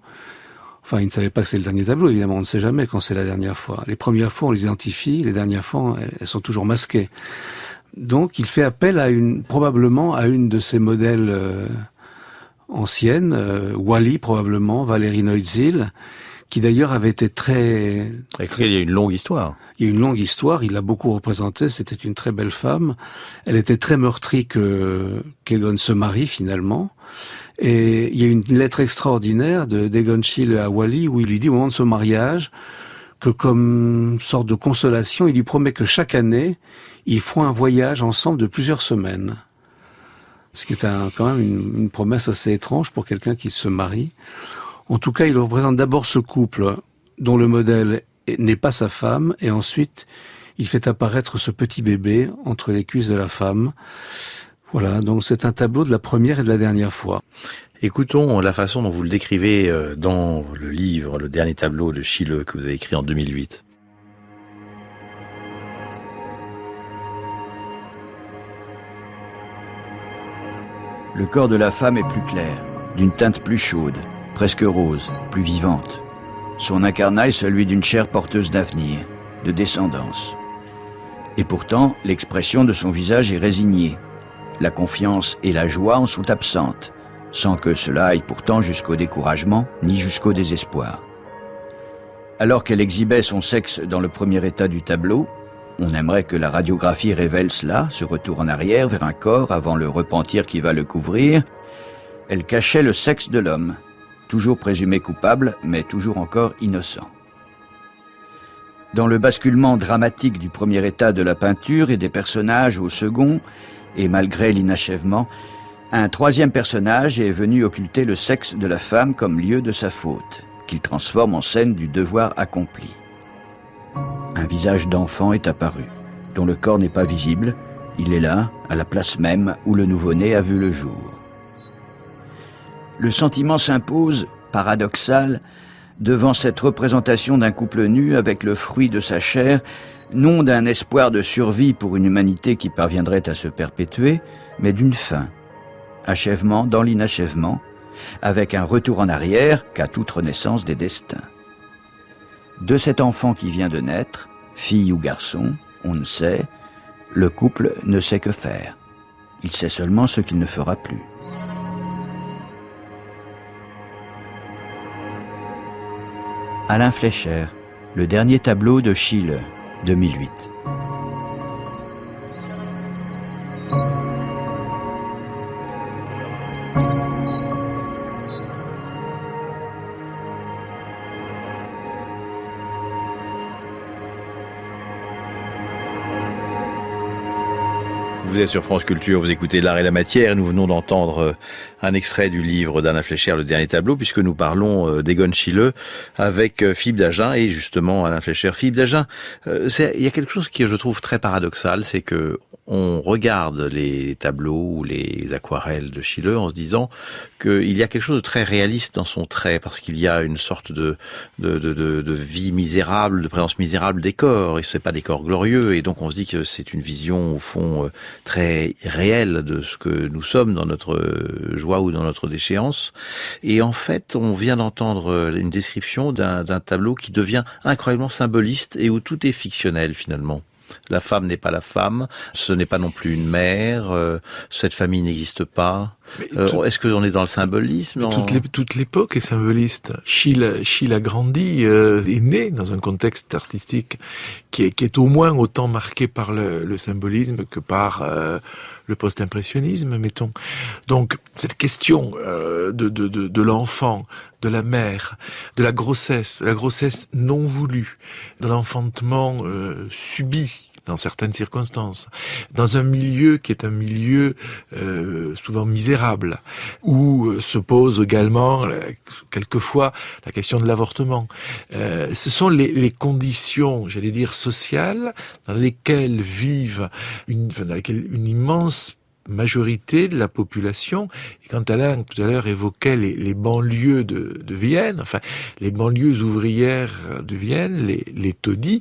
il ne savait pas que c'est le dernier tableau, évidemment, on ne sait jamais quand c'est la dernière fois. Les premières fois, on les identifie, les dernières fois, elles sont toujours masquées. Donc, il fait appel probablement à une de ses modèles anciennes, Wally probablement, Valérie Neuzil, qui d'ailleurs avait été Avec laquelle il y a une longue histoire. Il y a une longue histoire, il l'a beaucoup représentée, c'était une très belle femme. Elle était très meurtrie qu'Egon se marie finalement. Et il y a une lettre extraordinaire d'Egon Schiele à Wally où il lui dit au moment de son mariage que comme sorte de consolation, il lui promet que chaque année, ils feront un voyage ensemble de plusieurs semaines. Ce qui est quand même une promesse assez étrange pour quelqu'un qui se marie. En tout cas, il représente d'abord ce couple dont le modèle n'est pas sa femme, et ensuite, il fait apparaître ce petit bébé entre les cuisses de la femme. Voilà, donc c'est un tableau de la première et de la dernière fois. Écoutons la façon dont vous le décrivez dans le livre, le dernier tableau de Schiele que vous avez écrit en 2008. Le corps de la femme est plus clair, d'une teinte plus chaude, presque rose, plus vivante. Son incarnail, celui d'une chair porteuse d'avenir, de descendance. Et pourtant, l'expression de son visage est résignée. La confiance et la joie en sont absentes, sans que cela aille pourtant jusqu'au découragement, ni jusqu'au désespoir. Alors qu'elle exhibait son sexe dans le premier état du tableau, on aimerait que la radiographie révèle cela, ce retour en arrière vers un corps avant le repentir qui va le couvrir. Elle cachait le sexe de l'homme, toujours présumé coupable, mais toujours encore innocent. Dans le basculement dramatique du premier état de la peinture et des personnages au second, et malgré l'inachèvement, un troisième personnage est venu occulter le sexe de la femme comme lieu de sa faute, qu'il transforme en scène du devoir accompli. Un visage d'enfant est apparu, dont le corps n'est pas visible, il est là, à la place même où le nouveau-né a vu le jour. Le sentiment s'impose, paradoxal, devant cette représentation d'un couple nu avec le fruit de sa chair, non d'un espoir de survie pour une humanité qui parviendrait à se perpétuer, mais d'une fin. Achèvement dans l'inachèvement, avec un retour en arrière qu'à toute renaissance des destins. De cet enfant qui vient de naître, fille ou garçon, on ne sait, le couple ne sait que faire. Il sait seulement ce qu'il ne fera plus. Alain Fleischer, le dernier tableau de Schiele, 2008. Vous êtes sur France Culture, vous écoutez L'Art et la Matière et nous venons d'entendre un extrait du livre d'Alain Fleischer, Le dernier tableau, puisque nous parlons d'Egon Schiele avec Philippe Dagen et justement Alain Fleischer. Philippe Dagen, il y a quelque chose qui je trouve très paradoxal, c'est que on regarde les tableaux ou les aquarelles de Schiele en se disant qu'il y a quelque chose de très réaliste dans son trait, parce qu'il y a une sorte de vie misérable, de présence misérable des corps, et c'est pas des corps glorieux, et donc on se dit que c'est une vision au fond très réelle de ce que nous sommes dans notre joie ou dans notre déchéance. Et en fait, on vient d'entendre une description d'un tableau qui devient incroyablement symboliste et où tout est fictionnel finalement. La femme n'est pas la femme, ce n'est pas non plus une mère, cette famille n'existe pas. Est-ce qu'on est dans le symbolisme? Toute l'époque est symboliste. Schiele a grandi, est né dans un contexte artistique qui est au moins autant marqué par le symbolisme que par le post-impressionnisme, mettons. Donc cette question de l'enfant, de la mère, de la grossesse non voulue, de l'enfantement subi dans certaines circonstances, dans un milieu qui est un milieu souvent misérable, où se pose également quelquefois la question de l'avortement. Ce sont les conditions, j'allais dire, sociales dans lesquelles vivent dans lesquelles une immense majorité de la population. Et quand Alain tout à l'heure évoquait les banlieues de Vienne, enfin les banlieues ouvrières de Vienne, les taudis,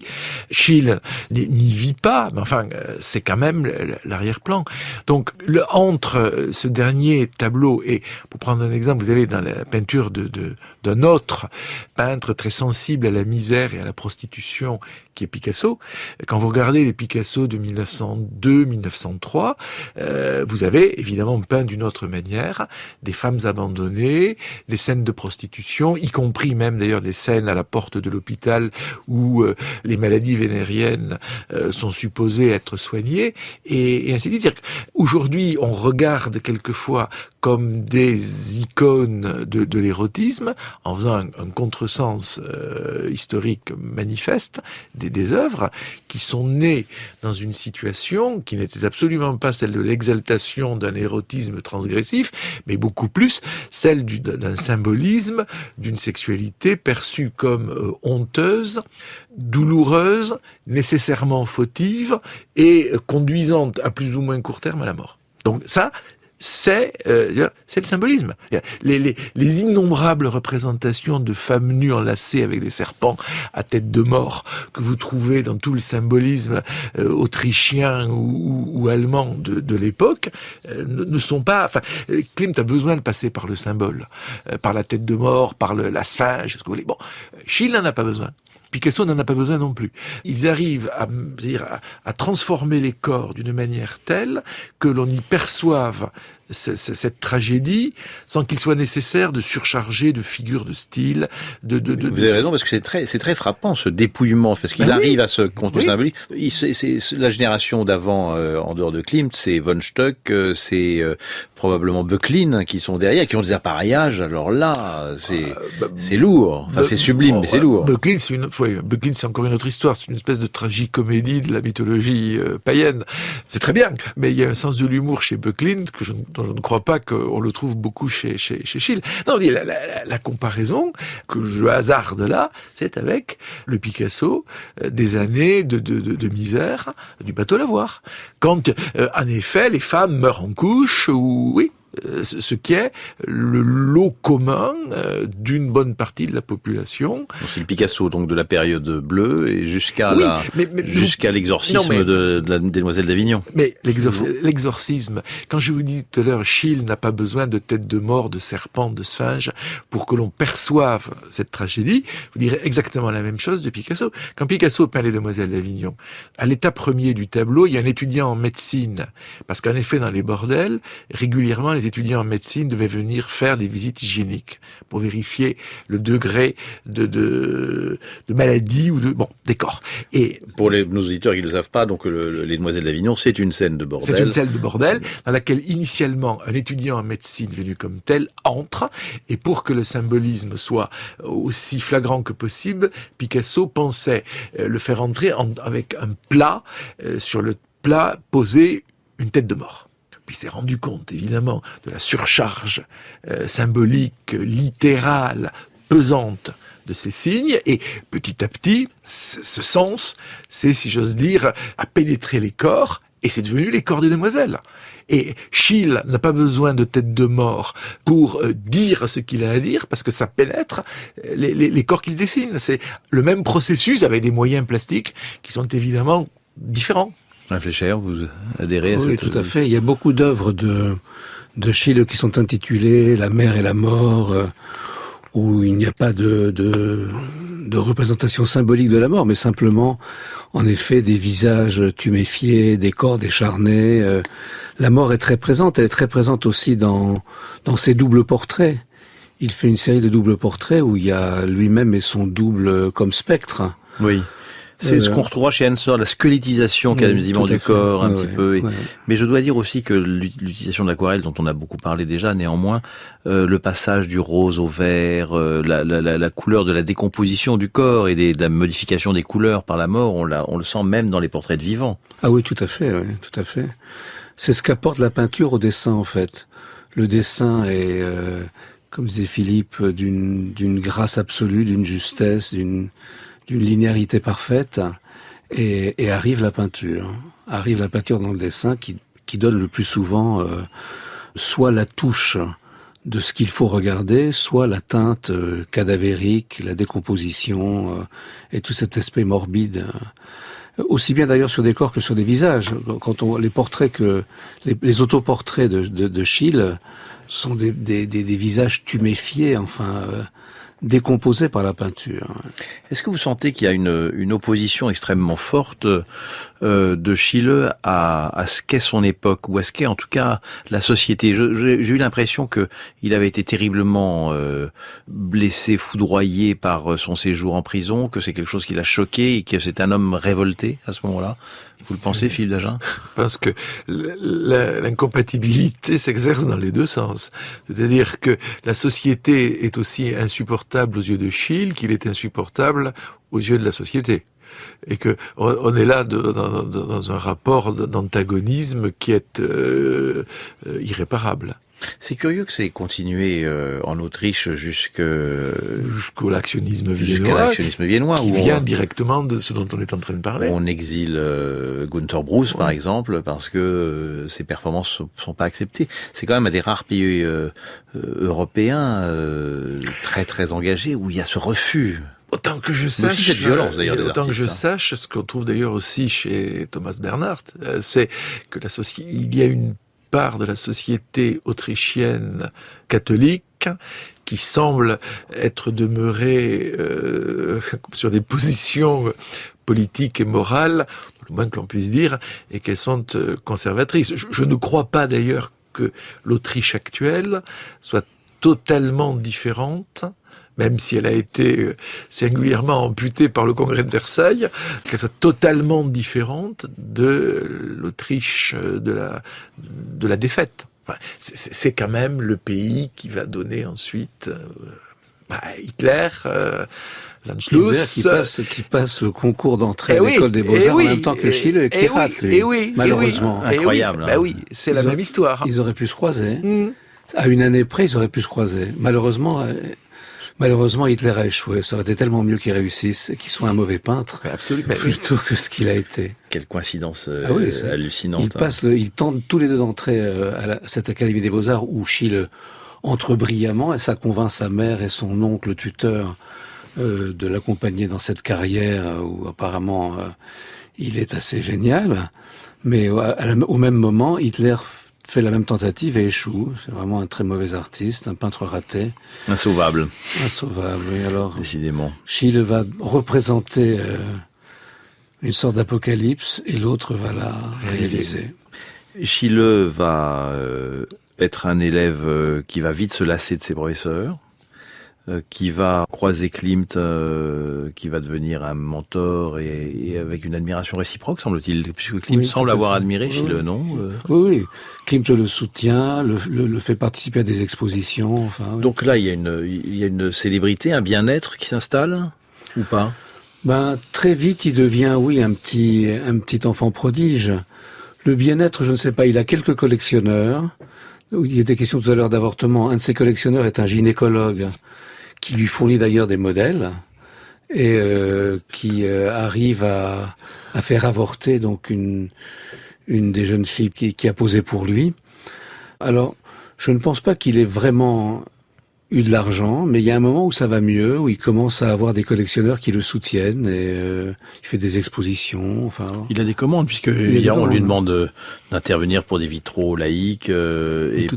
Schiele n'y vit pas, mais enfin c'est quand même l'arrière-plan. Donc entre ce dernier tableau et, pour prendre un exemple, vous avez dans la peinture d'un autre peintre très sensible à la misère et à la prostitution, qui est Picasso. Quand vous regardez les Picasso de 1902-1903, vous avez évidemment peint d'une autre manière des femmes abandonnées, des scènes de prostitution, y compris même d'ailleurs des scènes à la porte de l'hôpital où les maladies vénériennes sont supposées être soignées, et ainsi de suite. Aujourd'hui, on regarde quelquefois comme des icônes de l'érotisme, en faisant un contresens historique manifeste des œuvres qui sont nées dans une situation qui n'était absolument pas celle de l'exaltation d'un érotisme transgressif, mais beaucoup plus celle d'un symbolisme, d'une sexualité perçue comme honteuse, douloureuse, nécessairement fautive et conduisante à plus ou moins court terme à la mort. Donc ça, c'est le symbolisme. Les innombrables représentations de femmes nues enlacées avec des serpents à tête de mort que vous trouvez dans tout le symbolisme autrichien ou allemand de l'époque ne sont pas... Enfin, Klimt a besoin de passer par le symbole, par la tête de mort, par la sphinge, ce que vous voulez. Bon, Schiele n'en a pas besoin. Picasso n'en a pas besoin non plus. Ils arrivent à transformer les corps d'une manière telle que l'on y perçoive cette tragédie sans qu'il soit nécessaire de surcharger de figures de style. Vous avez raison, parce que c'est très frappant ce dépouillement, parce qu'il arrive à ce contenu symbolique. C'est la génération d'avant, en dehors de Klimt, c'est von Stuck, c'est probablement Böcklin qui sont derrière, qui ont des appareillages. Alors là, c'est lourd. Enfin, c'est sublime, mais c'est lourd. Böcklin, c'est encore une autre histoire. C'est une espèce de tragicomédie de la mythologie païenne. C'est très bien, mais il y a un sens de l'humour chez Böcklin dont je ne crois pas qu'on le trouve beaucoup chez Schiele. Non, la comparaison que je hasarde là, c'est avec le Picasso des années de misère du bateau Lavoir. Quand, en effet, les femmes meurent en couche, ou oui, ce qui est le lot commun d'une bonne partie de la population. C'est le Picasso donc de la période bleue et jusqu'à l'exorcisme des Demoiselles d'Avignon. Mais l'exorcisme, quand je vous dis tout à l'heure, Schiele n'a pas besoin de tête de mort, de serpent, de sphinge pour que l'on perçoive cette tragédie, vous direz exactement la même chose de Picasso. Quand Picasso peint les Demoiselles d'Avignon, à l'état premier du tableau, il y a un étudiant en médecine, parce qu'en effet, dans les bordels, régulièrement, les les étudiants en médecine devaient venir faire des visites hygiéniques pour vérifier le degré de maladie ou des corps. Et pour nos auditeurs qui ne le savent pas, donc les Demoiselles d'Avignon, c'est une scène de bordel. C'est une scène de bordel dans laquelle initialement un étudiant en médecine venu comme tel entre, et pour que le symbolisme soit aussi flagrant que possible, Picasso pensait le faire entrer avec un plat, sur le plat posé une tête de mort. Puis il s'est rendu compte, évidemment, de la surcharge symbolique, littérale, pesante de ces signes, et petit à petit, ce sens, c'est, si j'ose dire, a pénétré les corps, et c'est devenu les corps des demoiselles. Et Schiele n'a pas besoin de tête de mort pour dire ce qu'il a à dire, parce que ça pénètre les corps qu'il dessine. C'est le même processus avec des moyens plastiques qui sont évidemment différents. Fleischer, vous adhérez à Oui, cette... tout à fait. Il y a beaucoup d'œuvres de Schiele qui sont intitulées « La mer et la mort », où il n'y a pas de représentation symbolique de la mort, mais simplement, en effet, des visages tuméfiés, des corps décharnés. La mort est très présente. Elle est très présente aussi dans ses doubles portraits. Il fait une série de doubles portraits où il y a lui-même et son double comme spectre. Oui. C'est ce qu'on retrouvera chez Ensor, la squelettisation quasiment du corps, un petit peu. Mais je dois dire aussi que l'utilisation de l'aquarelle, dont on a beaucoup parlé déjà, néanmoins, le passage du rose au vert, la couleur de la décomposition du corps et de la modification des couleurs par la mort, on le sent même dans les portraits de vivants. Ah oui, tout à fait, oui, tout à fait. C'est ce qu'apporte la peinture au dessin, en fait. Le dessin est, comme disait Philippe, d'une grâce absolue, d'une justesse, d'une linéarité parfaite, et arrive la peinture. Arrive la peinture dans le dessin qui donne le plus souvent soit la touche de ce qu'il faut regarder, soit la teinte cadavérique, la décomposition, et tout cet aspect morbide. Aussi bien d'ailleurs sur des corps que sur des visages. Quand les portraits les autoportraits de Schiele sont des visages tuméfiés, enfin, décomposés par la peinture. Est-ce que vous sentez qu'il y a une opposition extrêmement forte de Schiele à ce qu'est son époque, ou à ce qu'est en tout cas la société? J'ai eu l'impression que il avait été terriblement blessé, foudroyé par son séjour en prison, que c'est quelque chose qui l'a choqué et que c'est un homme révolté à ce moment-là. Vous le pensez, Philippe Dagen? Parce que l'incompatibilité s'exerce dans les deux sens. C'est-à-dire que la société est aussi insupportable aux yeux de Schiele qu'il est insupportable aux yeux de la société. Et que on est là dans un rapport d'antagonisme qui est irréparable. C'est curieux que c'est continué en Autriche jusqu'au l'actionnisme viennois, qui vient directement de ce dont on est en train de parler. On exile Günter Bruss, par exemple, parce que ses performances sont pas acceptées. C'est quand même un des rares pays européens très très engagés où il y a ce refus. Autant que je sache, cette violence, d'ailleurs, autant que je sache, ce qu'on trouve d'ailleurs aussi chez Thomas Bernhard, c'est que il y a une part de la société autrichienne catholique qui semble être demeurée sur des positions politiques et morales, le moins que l'on puisse dire, et qu'elles sont conservatrices. Je ne crois pas d'ailleurs que l'Autriche actuelle soit totalement différente, même si elle a été singulièrement amputée par le Congrès de Versailles, qu'elle soit totalement différente de l'Autriche de la défaite. Enfin, c'est quand même le pays qui va donner ensuite Hitler, l'Anschluss, qui passe le concours d'entrée à l'école des Beaux-Arts en même temps que Schiele et qui rate, malheureusement. Incroyable. Oui, c'est la même histoire. Ils auraient pu se croiser. À une année près, ils auraient pu se croiser. Malheureusement, Hitler a échoué. Ça aurait été tellement mieux qu'il réussisse et qu'il soit un mauvais peintre, plutôt que ce qu'il a été. Quelle coïncidence hallucinante. Ils tentent tous les deux d'entrer à cette Académie des Beaux-Arts où Schiele entre brillamment, et ça convainc sa mère et son oncle tuteur de l'accompagner dans cette carrière où apparemment il est assez génial. Mais au même moment, Hitler fait la même tentative et échoue. C'est vraiment un très mauvais artiste, un peintre raté. Insauvable. Oui. Alors, décidément. Schiele va représenter une sorte d'apocalypse et l'autre va la réaliser. Schiele va être un élève qui va vite se lasser de ses professeurs, qui va croiser Klimt, qui va devenir un mentor et avec une admiration réciproque, semble-t-il, puisque Klimt semble avoir admiré Schiele, non Oui. Klimt le soutient, le fait participer à des expositions. Enfin, oui. Donc là, il y a une célébrité, un bien-être qui s'installe, ou pas? Très vite, il devient, un petit enfant prodige. Le bien-être, je ne sais pas, il a quelques collectionneurs. Il était question tout à l'heure d'avortement. Un de ses collectionneurs est un gynécologue qui lui fournit d'ailleurs des modèles et qui arrive à faire avorter donc une des jeunes filles qui a posé pour lui. Alors, je ne pense pas qu'il ait vraiment eu de l'argent, mais il y a un moment où ça va mieux, où il commence à avoir des collectionneurs qui le soutiennent et il fait des expositions. Enfin, il a des commandes puisque on lui demande d'intervenir pour des vitraux laïques et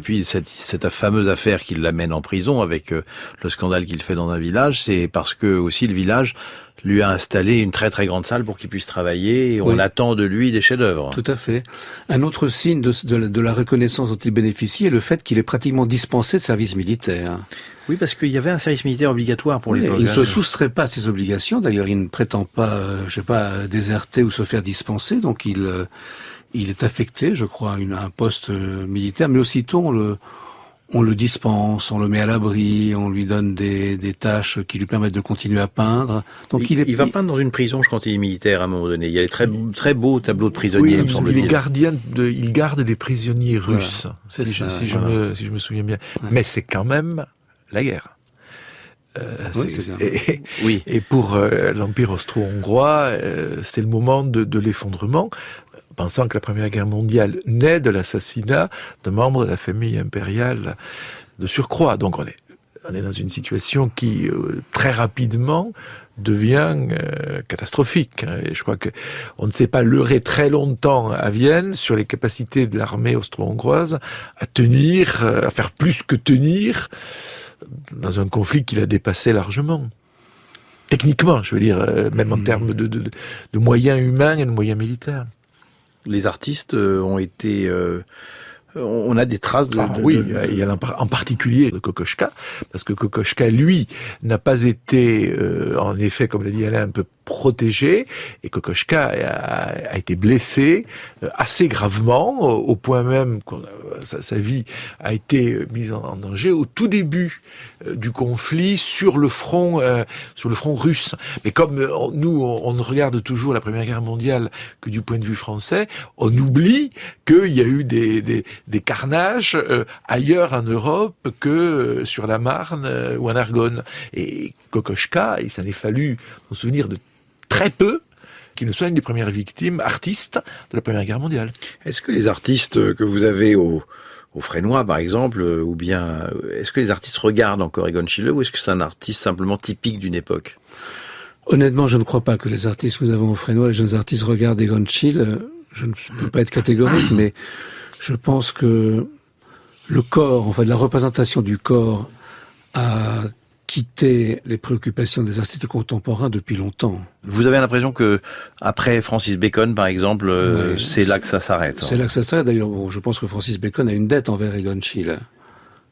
puis cette fameuse affaire qui l'amène en prison avec le scandale qu'il fait dans un village, c'est parce que aussi le village lui a installé une très très grande salle pour qu'il puisse travailler et on attend de lui des chefs-d'œuvre. Tout à fait. Un autre signe de la reconnaissance dont il bénéficie est le fait qu'il est pratiquement dispensé de service militaire. Oui, parce qu'il y avait un service militaire obligatoire pour les Il ne se soustrait pas à ses obligations. D'ailleurs, il ne prétend pas, déserter ou se faire dispenser. Donc, il est affecté, je crois, à un poste militaire. Mais aussitôt, on le dispense, on le met à l'abri, on lui donne des tâches qui lui permettent de continuer à peindre. Donc il va peindre dans une prison, je crois, qu'il est militaire à un moment donné. Il y a des très, très beaux tableaux de prisonniers, il garde des prisonniers russes, si je me souviens bien. Ouais. Mais c'est quand même la guerre. Et pour l'Empire austro-hongrois, c'est le moment de l'effondrement, pensant que la Première Guerre mondiale naît de l'assassinat de membres de la famille impériale de surcroît. Donc on est dans une situation qui, très rapidement, devient catastrophique. Et je crois que on ne s'est pas leurré très longtemps à Vienne sur les capacités de l'armée austro-hongroise à tenir, à faire plus que tenir, dans un conflit qui l'a dépassé largement. Techniquement, je veux dire, même en termes de moyens humains et de moyens militaires. Les artistes ont été... on a des traces de... il y a en particulier de Kokoschka, parce que Kokoschka, lui, n'a pas été, en effet, comme l'a dit Alain, un peu protégé, et Kokoschka a été blessé assez gravement, au point même que sa vie a été mise en danger au tout début du conflit sur le front russe. Mais comme nous, on ne regarde toujours la Première Guerre mondiale que du point de vue français, on oublie qu'il y a eu des carnages ailleurs en Europe que sur la Marne ou en Argonne. Et Kokoschka, il s'en est fallu nous souvenir de très peu qu'il ne soit une des premières victimes artistes de la Première Guerre mondiale. Est-ce que les artistes que vous avez au Fresnoy, par exemple, ou bien est-ce que les artistes regardent encore Egon Schiele ou est-ce que c'est un artiste simplement typique d'une époque? Honnêtement, je ne crois pas que les artistes que nous avons au Fresnoy, les jeunes artistes regardent Egon Schiele. Je ne peux pas être catégorique, mais je pense que le corps, en fait, la représentation du corps a quitté les préoccupations des artistes contemporains depuis longtemps. Vous avez l'impression que après Francis Bacon, par exemple, c'est là que ça s'arrête. C'est là que ça s'arrête. D'ailleurs, je pense que Francis Bacon a une dette envers Egon Schiele.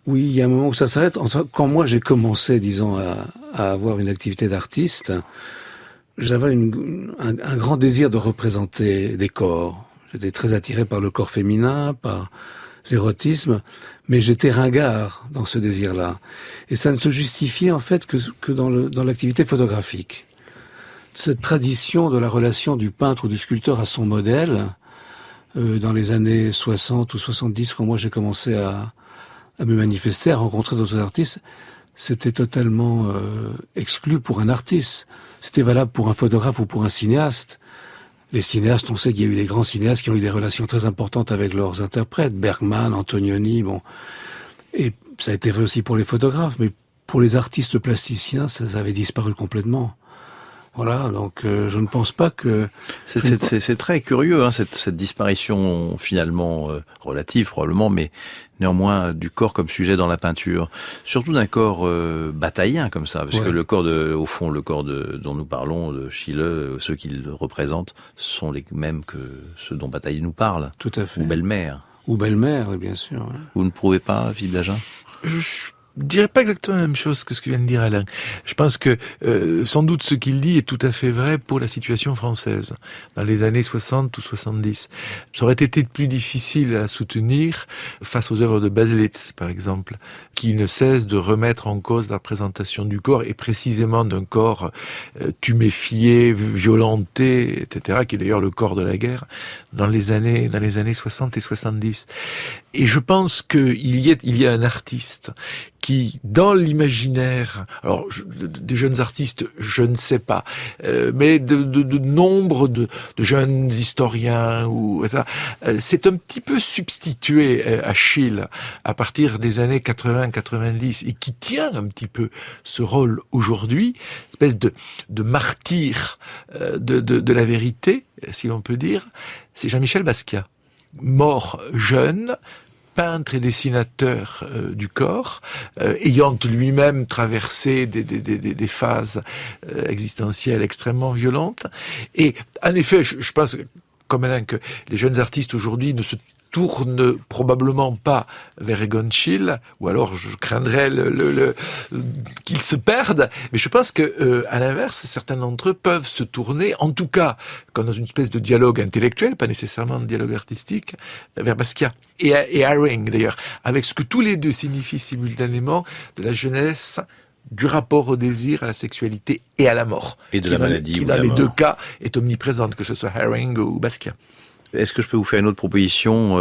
Oui, il y a un moment où ça s'arrête. Quand moi j'ai commencé, disons, à avoir une activité d'artiste, j'avais un grand désir de représenter des corps. J'étais très attiré par le corps féminin, par l'érotisme, mais j'étais ringard dans ce désir-là. Et ça ne se justifiait en fait que dans l'activité photographique. Cette tradition de la relation du peintre ou du sculpteur à son modèle, dans les années 60 ou 70, quand moi j'ai commencé à me manifester, à rencontrer d'autres artistes, c'était totalement exclu pour un artiste. C'était valable pour un photographe ou pour un cinéaste. Les cinéastes, on sait qu'il y a eu des grands cinéastes qui ont eu des relations très importantes avec leurs interprètes, Bergman, Antonioni, bon. Et ça a été vrai aussi pour les photographes, mais pour les artistes plasticiens, ça avait disparu complètement. Voilà, donc je ne pense pas que... C'est très curieux, hein, cette disparition finalement relative probablement, mais néanmoins du corps comme sujet dans la peinture. Surtout d'un corps bataillien comme ça, parce que le corps au fond, le corps dont nous parlons, de Schiele, ceux qui le représentent, sont les mêmes que ceux dont Bataille nous parle. Tout à fait. Ou Bellemare. Ou belle-mère, bien sûr. Ouais. Vous ne prouvez pas, Philippe Dagen? Je dirais pas exactement la même chose que ce que vient de dire Alain. Je pense que sans doute ce qu'il dit est tout à fait vrai pour la situation française dans les années 60 ou 70. Ça aurait été plus difficile à soutenir face aux œuvres de Baselitz, par exemple, qui ne cesse de remettre en cause la représentation du corps et précisément d'un corps tuméfié, violenté, etc., qui est d'ailleurs le corps de la guerre dans les années 60 et 70. Et je pense qu'il y a un artiste qui, dans l'imaginaire, alors des jeunes artistes, je ne sais pas, mais de nombre de jeunes historiens ou ça, c'est un petit peu substitué à Schiele à partir des années 80-90 et qui tient un petit peu ce rôle aujourd'hui, espèce de martyr de la vérité, si l'on peut dire. C'est Jean-Michel Basquiat, mort jeune, peintre et dessinateur du corps, ayant lui-même traversé des phases existentielles extrêmement violentes. Et en effet, je pense, comme Alain, que les jeunes artistes aujourd'hui ne se tournent probablement pas vers Egon Schiele, ou alors je craindrais qu'ils se perdent, mais je pense que à l'inverse, certains d'entre eux peuvent se tourner, en tout cas, comme dans une espèce de dialogue intellectuel, pas nécessairement de dialogue artistique, vers Basquiat et Haring d'ailleurs, avec ce que tous les deux signifient simultanément de la jeunesse, du rapport au désir, à la sexualité et à la mort. Et de la maladie. Qui, dans les deux cas, est omniprésente, que ce soit Haring ou Basquiat. Est-ce que je peux vous faire une autre proposition,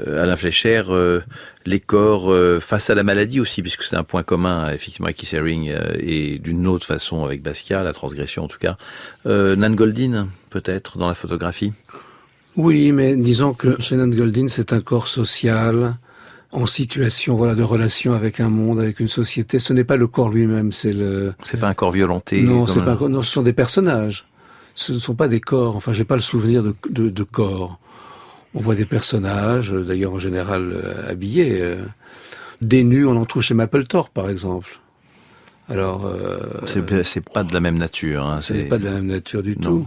Alain Fleischer, les corps face à la maladie aussi, puisque c'est un point commun effectivement avec Keith Haring et d'une autre façon avec Basquiat, la transgression en tout cas. Nan Goldin, peut-être, dans la photographie? Oui, mais disons que chez Nan Goldin, c'est un corps social en situation, de relation avec un monde, avec une société. Ce n'est pas le corps lui-même, c'est pas un corps violenté. Non, c'est pas un corps. Non, ce sont des personnages. Ce ne sont pas des corps. Enfin, j'ai pas le souvenir de corps. On voit des personnages, d'ailleurs en général habillés. Des nus, on en trouve chez Mapplethorpe, par exemple. Alors, c'est pas de la même nature. Hein, c'est pas de la même nature du tout.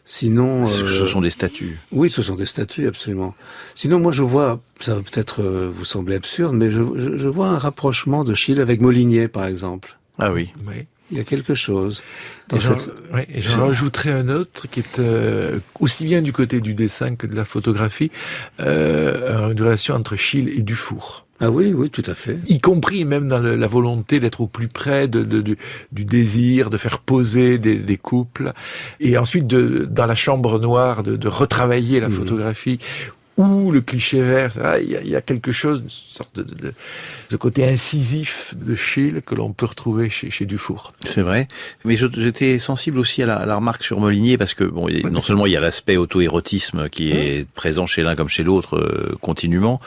Sinon, ce sont des statues. Oui, ce sont des statues, absolument. Sinon, moi, je vois, ça va peut-être vous sembler absurde, mais je vois un rapprochement de Schiele avec Molinier, par exemple. Ah oui. Oui. Il y a quelque chose. Et j'en rajouterai un autre qui est aussi bien du côté du dessin que de la photographie, une relation entre Schiele et Dufour. Ah oui, oui, tout à fait. Y compris même dans la volonté d'être au plus près du désir, de faire poser des couples. Et ensuite, dans la chambre noire, de retravailler la photographie. Ou le cliché vert, il y a quelque chose, une sorte de côté incisif de Schiele que l'on peut retrouver chez Dufour. C'est vrai, mais j'étais sensible aussi à la remarque sur Molinier, parce que non seulement il y a l'aspect auto-érotisme qui est présent chez l'un comme chez l'autre continuellement,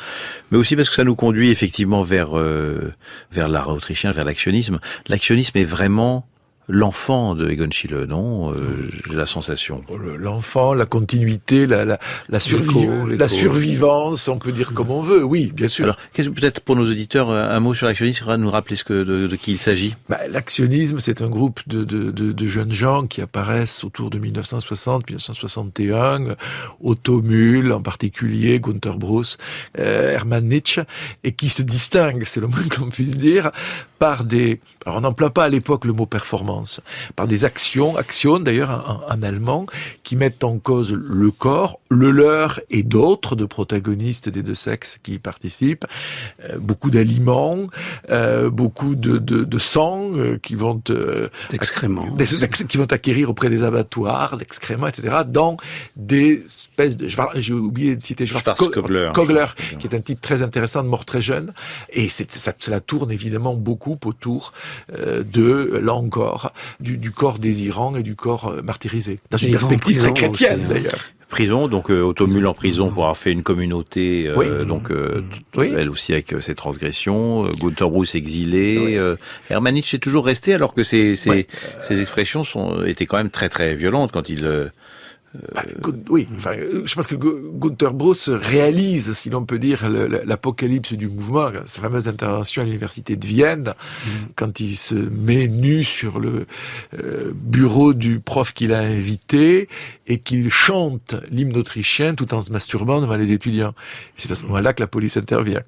mais aussi parce que ça nous conduit effectivement vers l'art autrichien, vers l'actionnisme. L'actionnisme est vraiment l'enfant de Egon Schiele, non? J'ai la sensation. L'enfant, la continuité, la survivance, on peut dire comme on veut, oui, bien sûr. Alors, peut-être pour nos auditeurs, un mot sur l'actionnisme, nous rappeler de qui il s'agit? L'actionnisme, c'est un groupe de jeunes gens qui apparaissent autour de 1960, 1961, Otto Mühl en particulier, Günter Bruss, Hermann Nietzsche, et qui se distinguent, c'est le moins qu'on puisse dire, par alors on n'emploie pas à l'époque le mot performance, par des actions d'ailleurs en allemand, qui mettent en cause le corps, le leur et d'autres, de protagonistes des deux sexes qui y participent, beaucoup d'aliments, beaucoup de sang qui vont d'excréments, qui vont acquérir auprès des abattoirs, d'excréments, etc., dans des espèces de... J'ai oublié de citer Schwarzkogler, qui est un type très intéressant, de mort très jeune, et cela tourne évidemment beaucoup autour là encore, du corps désirant et du corps martyrisé. Dans une perspective très chrétienne, aussi, d'ailleurs. Prison, donc Otto Mühl en prison pour avoir fait une communauté, elle aussi avec ses transgressions, Günter Bruss exilé, Hermann Nietzsche est toujours resté alors que ses expressions étaient quand même très très violentes quand il Oui, enfin, je pense que Günter Bruss réalise, si l'on peut dire, l'apocalypse du mouvement, sa fameuse intervention à l'université de Vienne, quand il se met nu sur le bureau du prof qu'il a invité et qu'il chante l'hymne autrichien tout en se masturbant devant les étudiants. Et c'est à ce moment-là que la police intervient.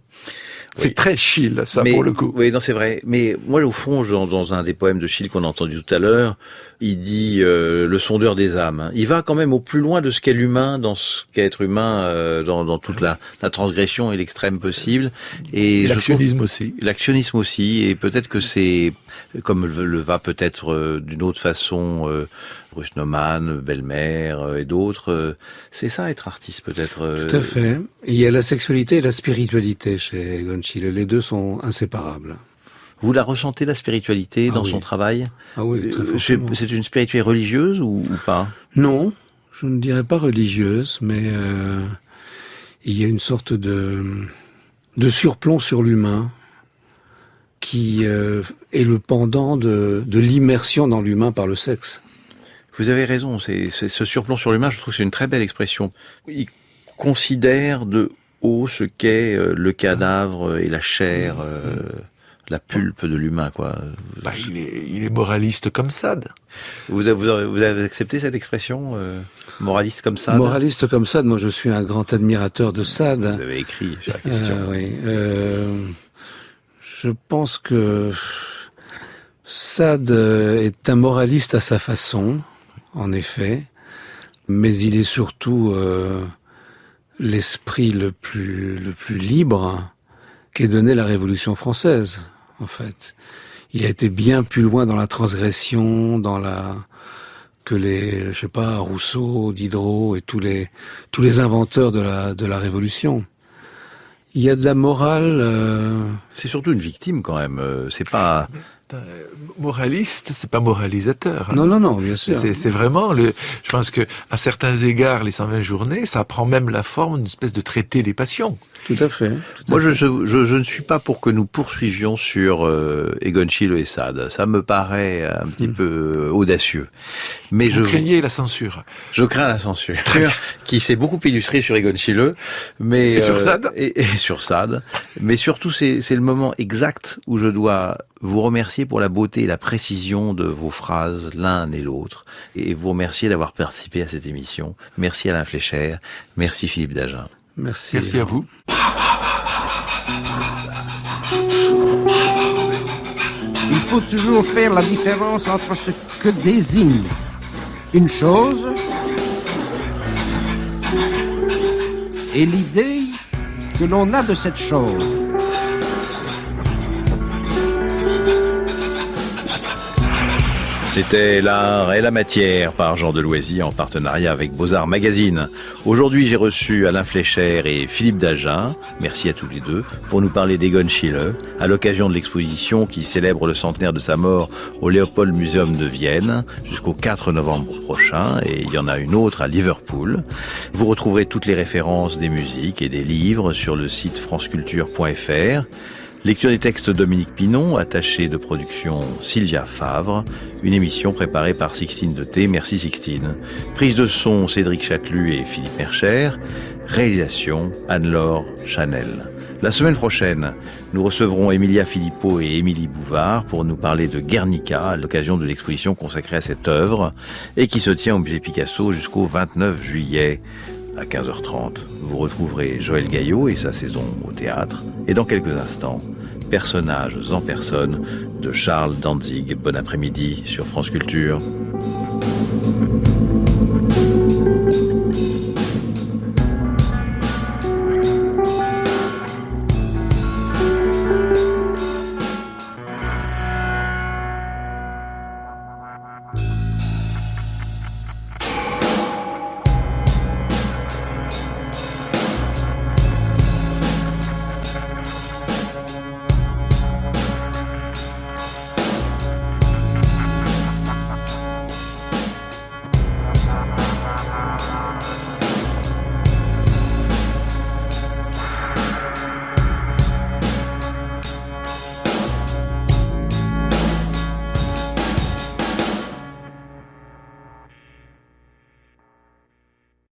C'est très Schiele, ça, pour le coup. Oui, non, c'est vrai. Mais moi, au fond, dans un des poèmes de Schiele qu'on a entendu tout à l'heure, il dit le sondeur des âmes. Hein. Il va quand même au plus loin de ce qu'est l'humain, dans ce qu'est être humain, dans toute la transgression et l'extrême possible. Et l'actionnisme aussi. L'actionnisme aussi. Et peut-être que c'est, comme le va peut-être d'une autre façon Bruce Nauman, Bellmer et d'autres, c'est ça être artiste peut-être. Tout à fait. Il y a la sexualité et la spiritualité chez Egon Schiele. Les deux sont inséparables. Vous la ressentez, la spiritualité, dans son travail? Ah oui, très fortement. C'est une spiritualité religieuse ou pas? Non, je ne dirais pas religieuse, mais il y a une sorte de surplomb sur l'humain qui est le pendant de l'immersion dans l'humain par le sexe. Vous avez raison, c'est ce surplomb sur l'humain, je trouve que c'est une très belle expression. Il considère de haut ce qu'est le cadavre et la chair, la pulpe de l'humain, quoi. Bah, il est moraliste comme Sade. Vous avez accepté cette expression, moraliste comme Sade? Moraliste comme Sade, moi je suis un grand admirateur de Sade. Vous avez écrit sur la question. Oui. Je pense que Sade est un moraliste à sa façon, en effet, mais il est surtout l'esprit le plus libre qu'ait donné la Révolution française, en fait. Il a été bien plus loin dans la transgression, que Rousseau, Diderot et tous les inventeurs de la Révolution. Il y a de la morale. C'est surtout une victime quand même. C'est pas. Moraliste, c'est pas moralisateur. Hein. Non, bien sûr. C'est vraiment je pense que à certains égards, les 120 journées, ça prend même la forme d'une espèce de traité des passions. Tout à fait. Moi, je ne suis pas pour que nous poursuivions sur Egon Schiele et Sade. Ça me paraît un petit peu audacieux. Mais Vous craignez la censure. Je crains la censure, qui s'est beaucoup illustrée sur Egon Schiele, mais et sur Sade. Et sur Sade. Mais surtout, c'est le moment exact où je dois vous remercier pour la beauté et la précision de vos phrases, l'un et l'autre, et vous remercier d'avoir participé à cette émission. Merci Alain Fleischer, merci Philippe Dagen. Merci à vous. Il faut toujours faire la différence entre ce que désigne une chose et l'idée que l'on a de cette chose. C'était L'art et la matière par Jean Deloisy en partenariat avec Beaux-Arts Magazine. Aujourd'hui, j'ai reçu Alain Fleischer et Philippe Dagen, merci à tous les deux, pour nous parler d'Egon Schiele, à l'occasion de l'exposition qui célèbre le centenaire de sa mort au Leopold Museum de Vienne jusqu'au 4 novembre prochain, et il y en a une autre à Liverpool. Vous retrouverez toutes les références des musiques et des livres sur le site franceculture.fr. Lecture des textes Dominique Pinon, attaché de production Sylvia Favre, une émission préparée par Sixtine Deté, merci Sixtine. Prise de son Cédric Chatelus et Philippe Mercher, réalisation Anne-Laure Chanel. La semaine prochaine, nous recevrons Emilia Philippot et Émilie Bouvard pour nous parler de Guernica à l'occasion de l'exposition consacrée à cette œuvre et qui se tient au musée Picasso jusqu'au 29 juillet. À 15h30, vous retrouverez Joël Gaillot et sa saison au théâtre. Et dans quelques instants, Personnages en personne de Charles Danzig. Bon après-midi sur France Culture.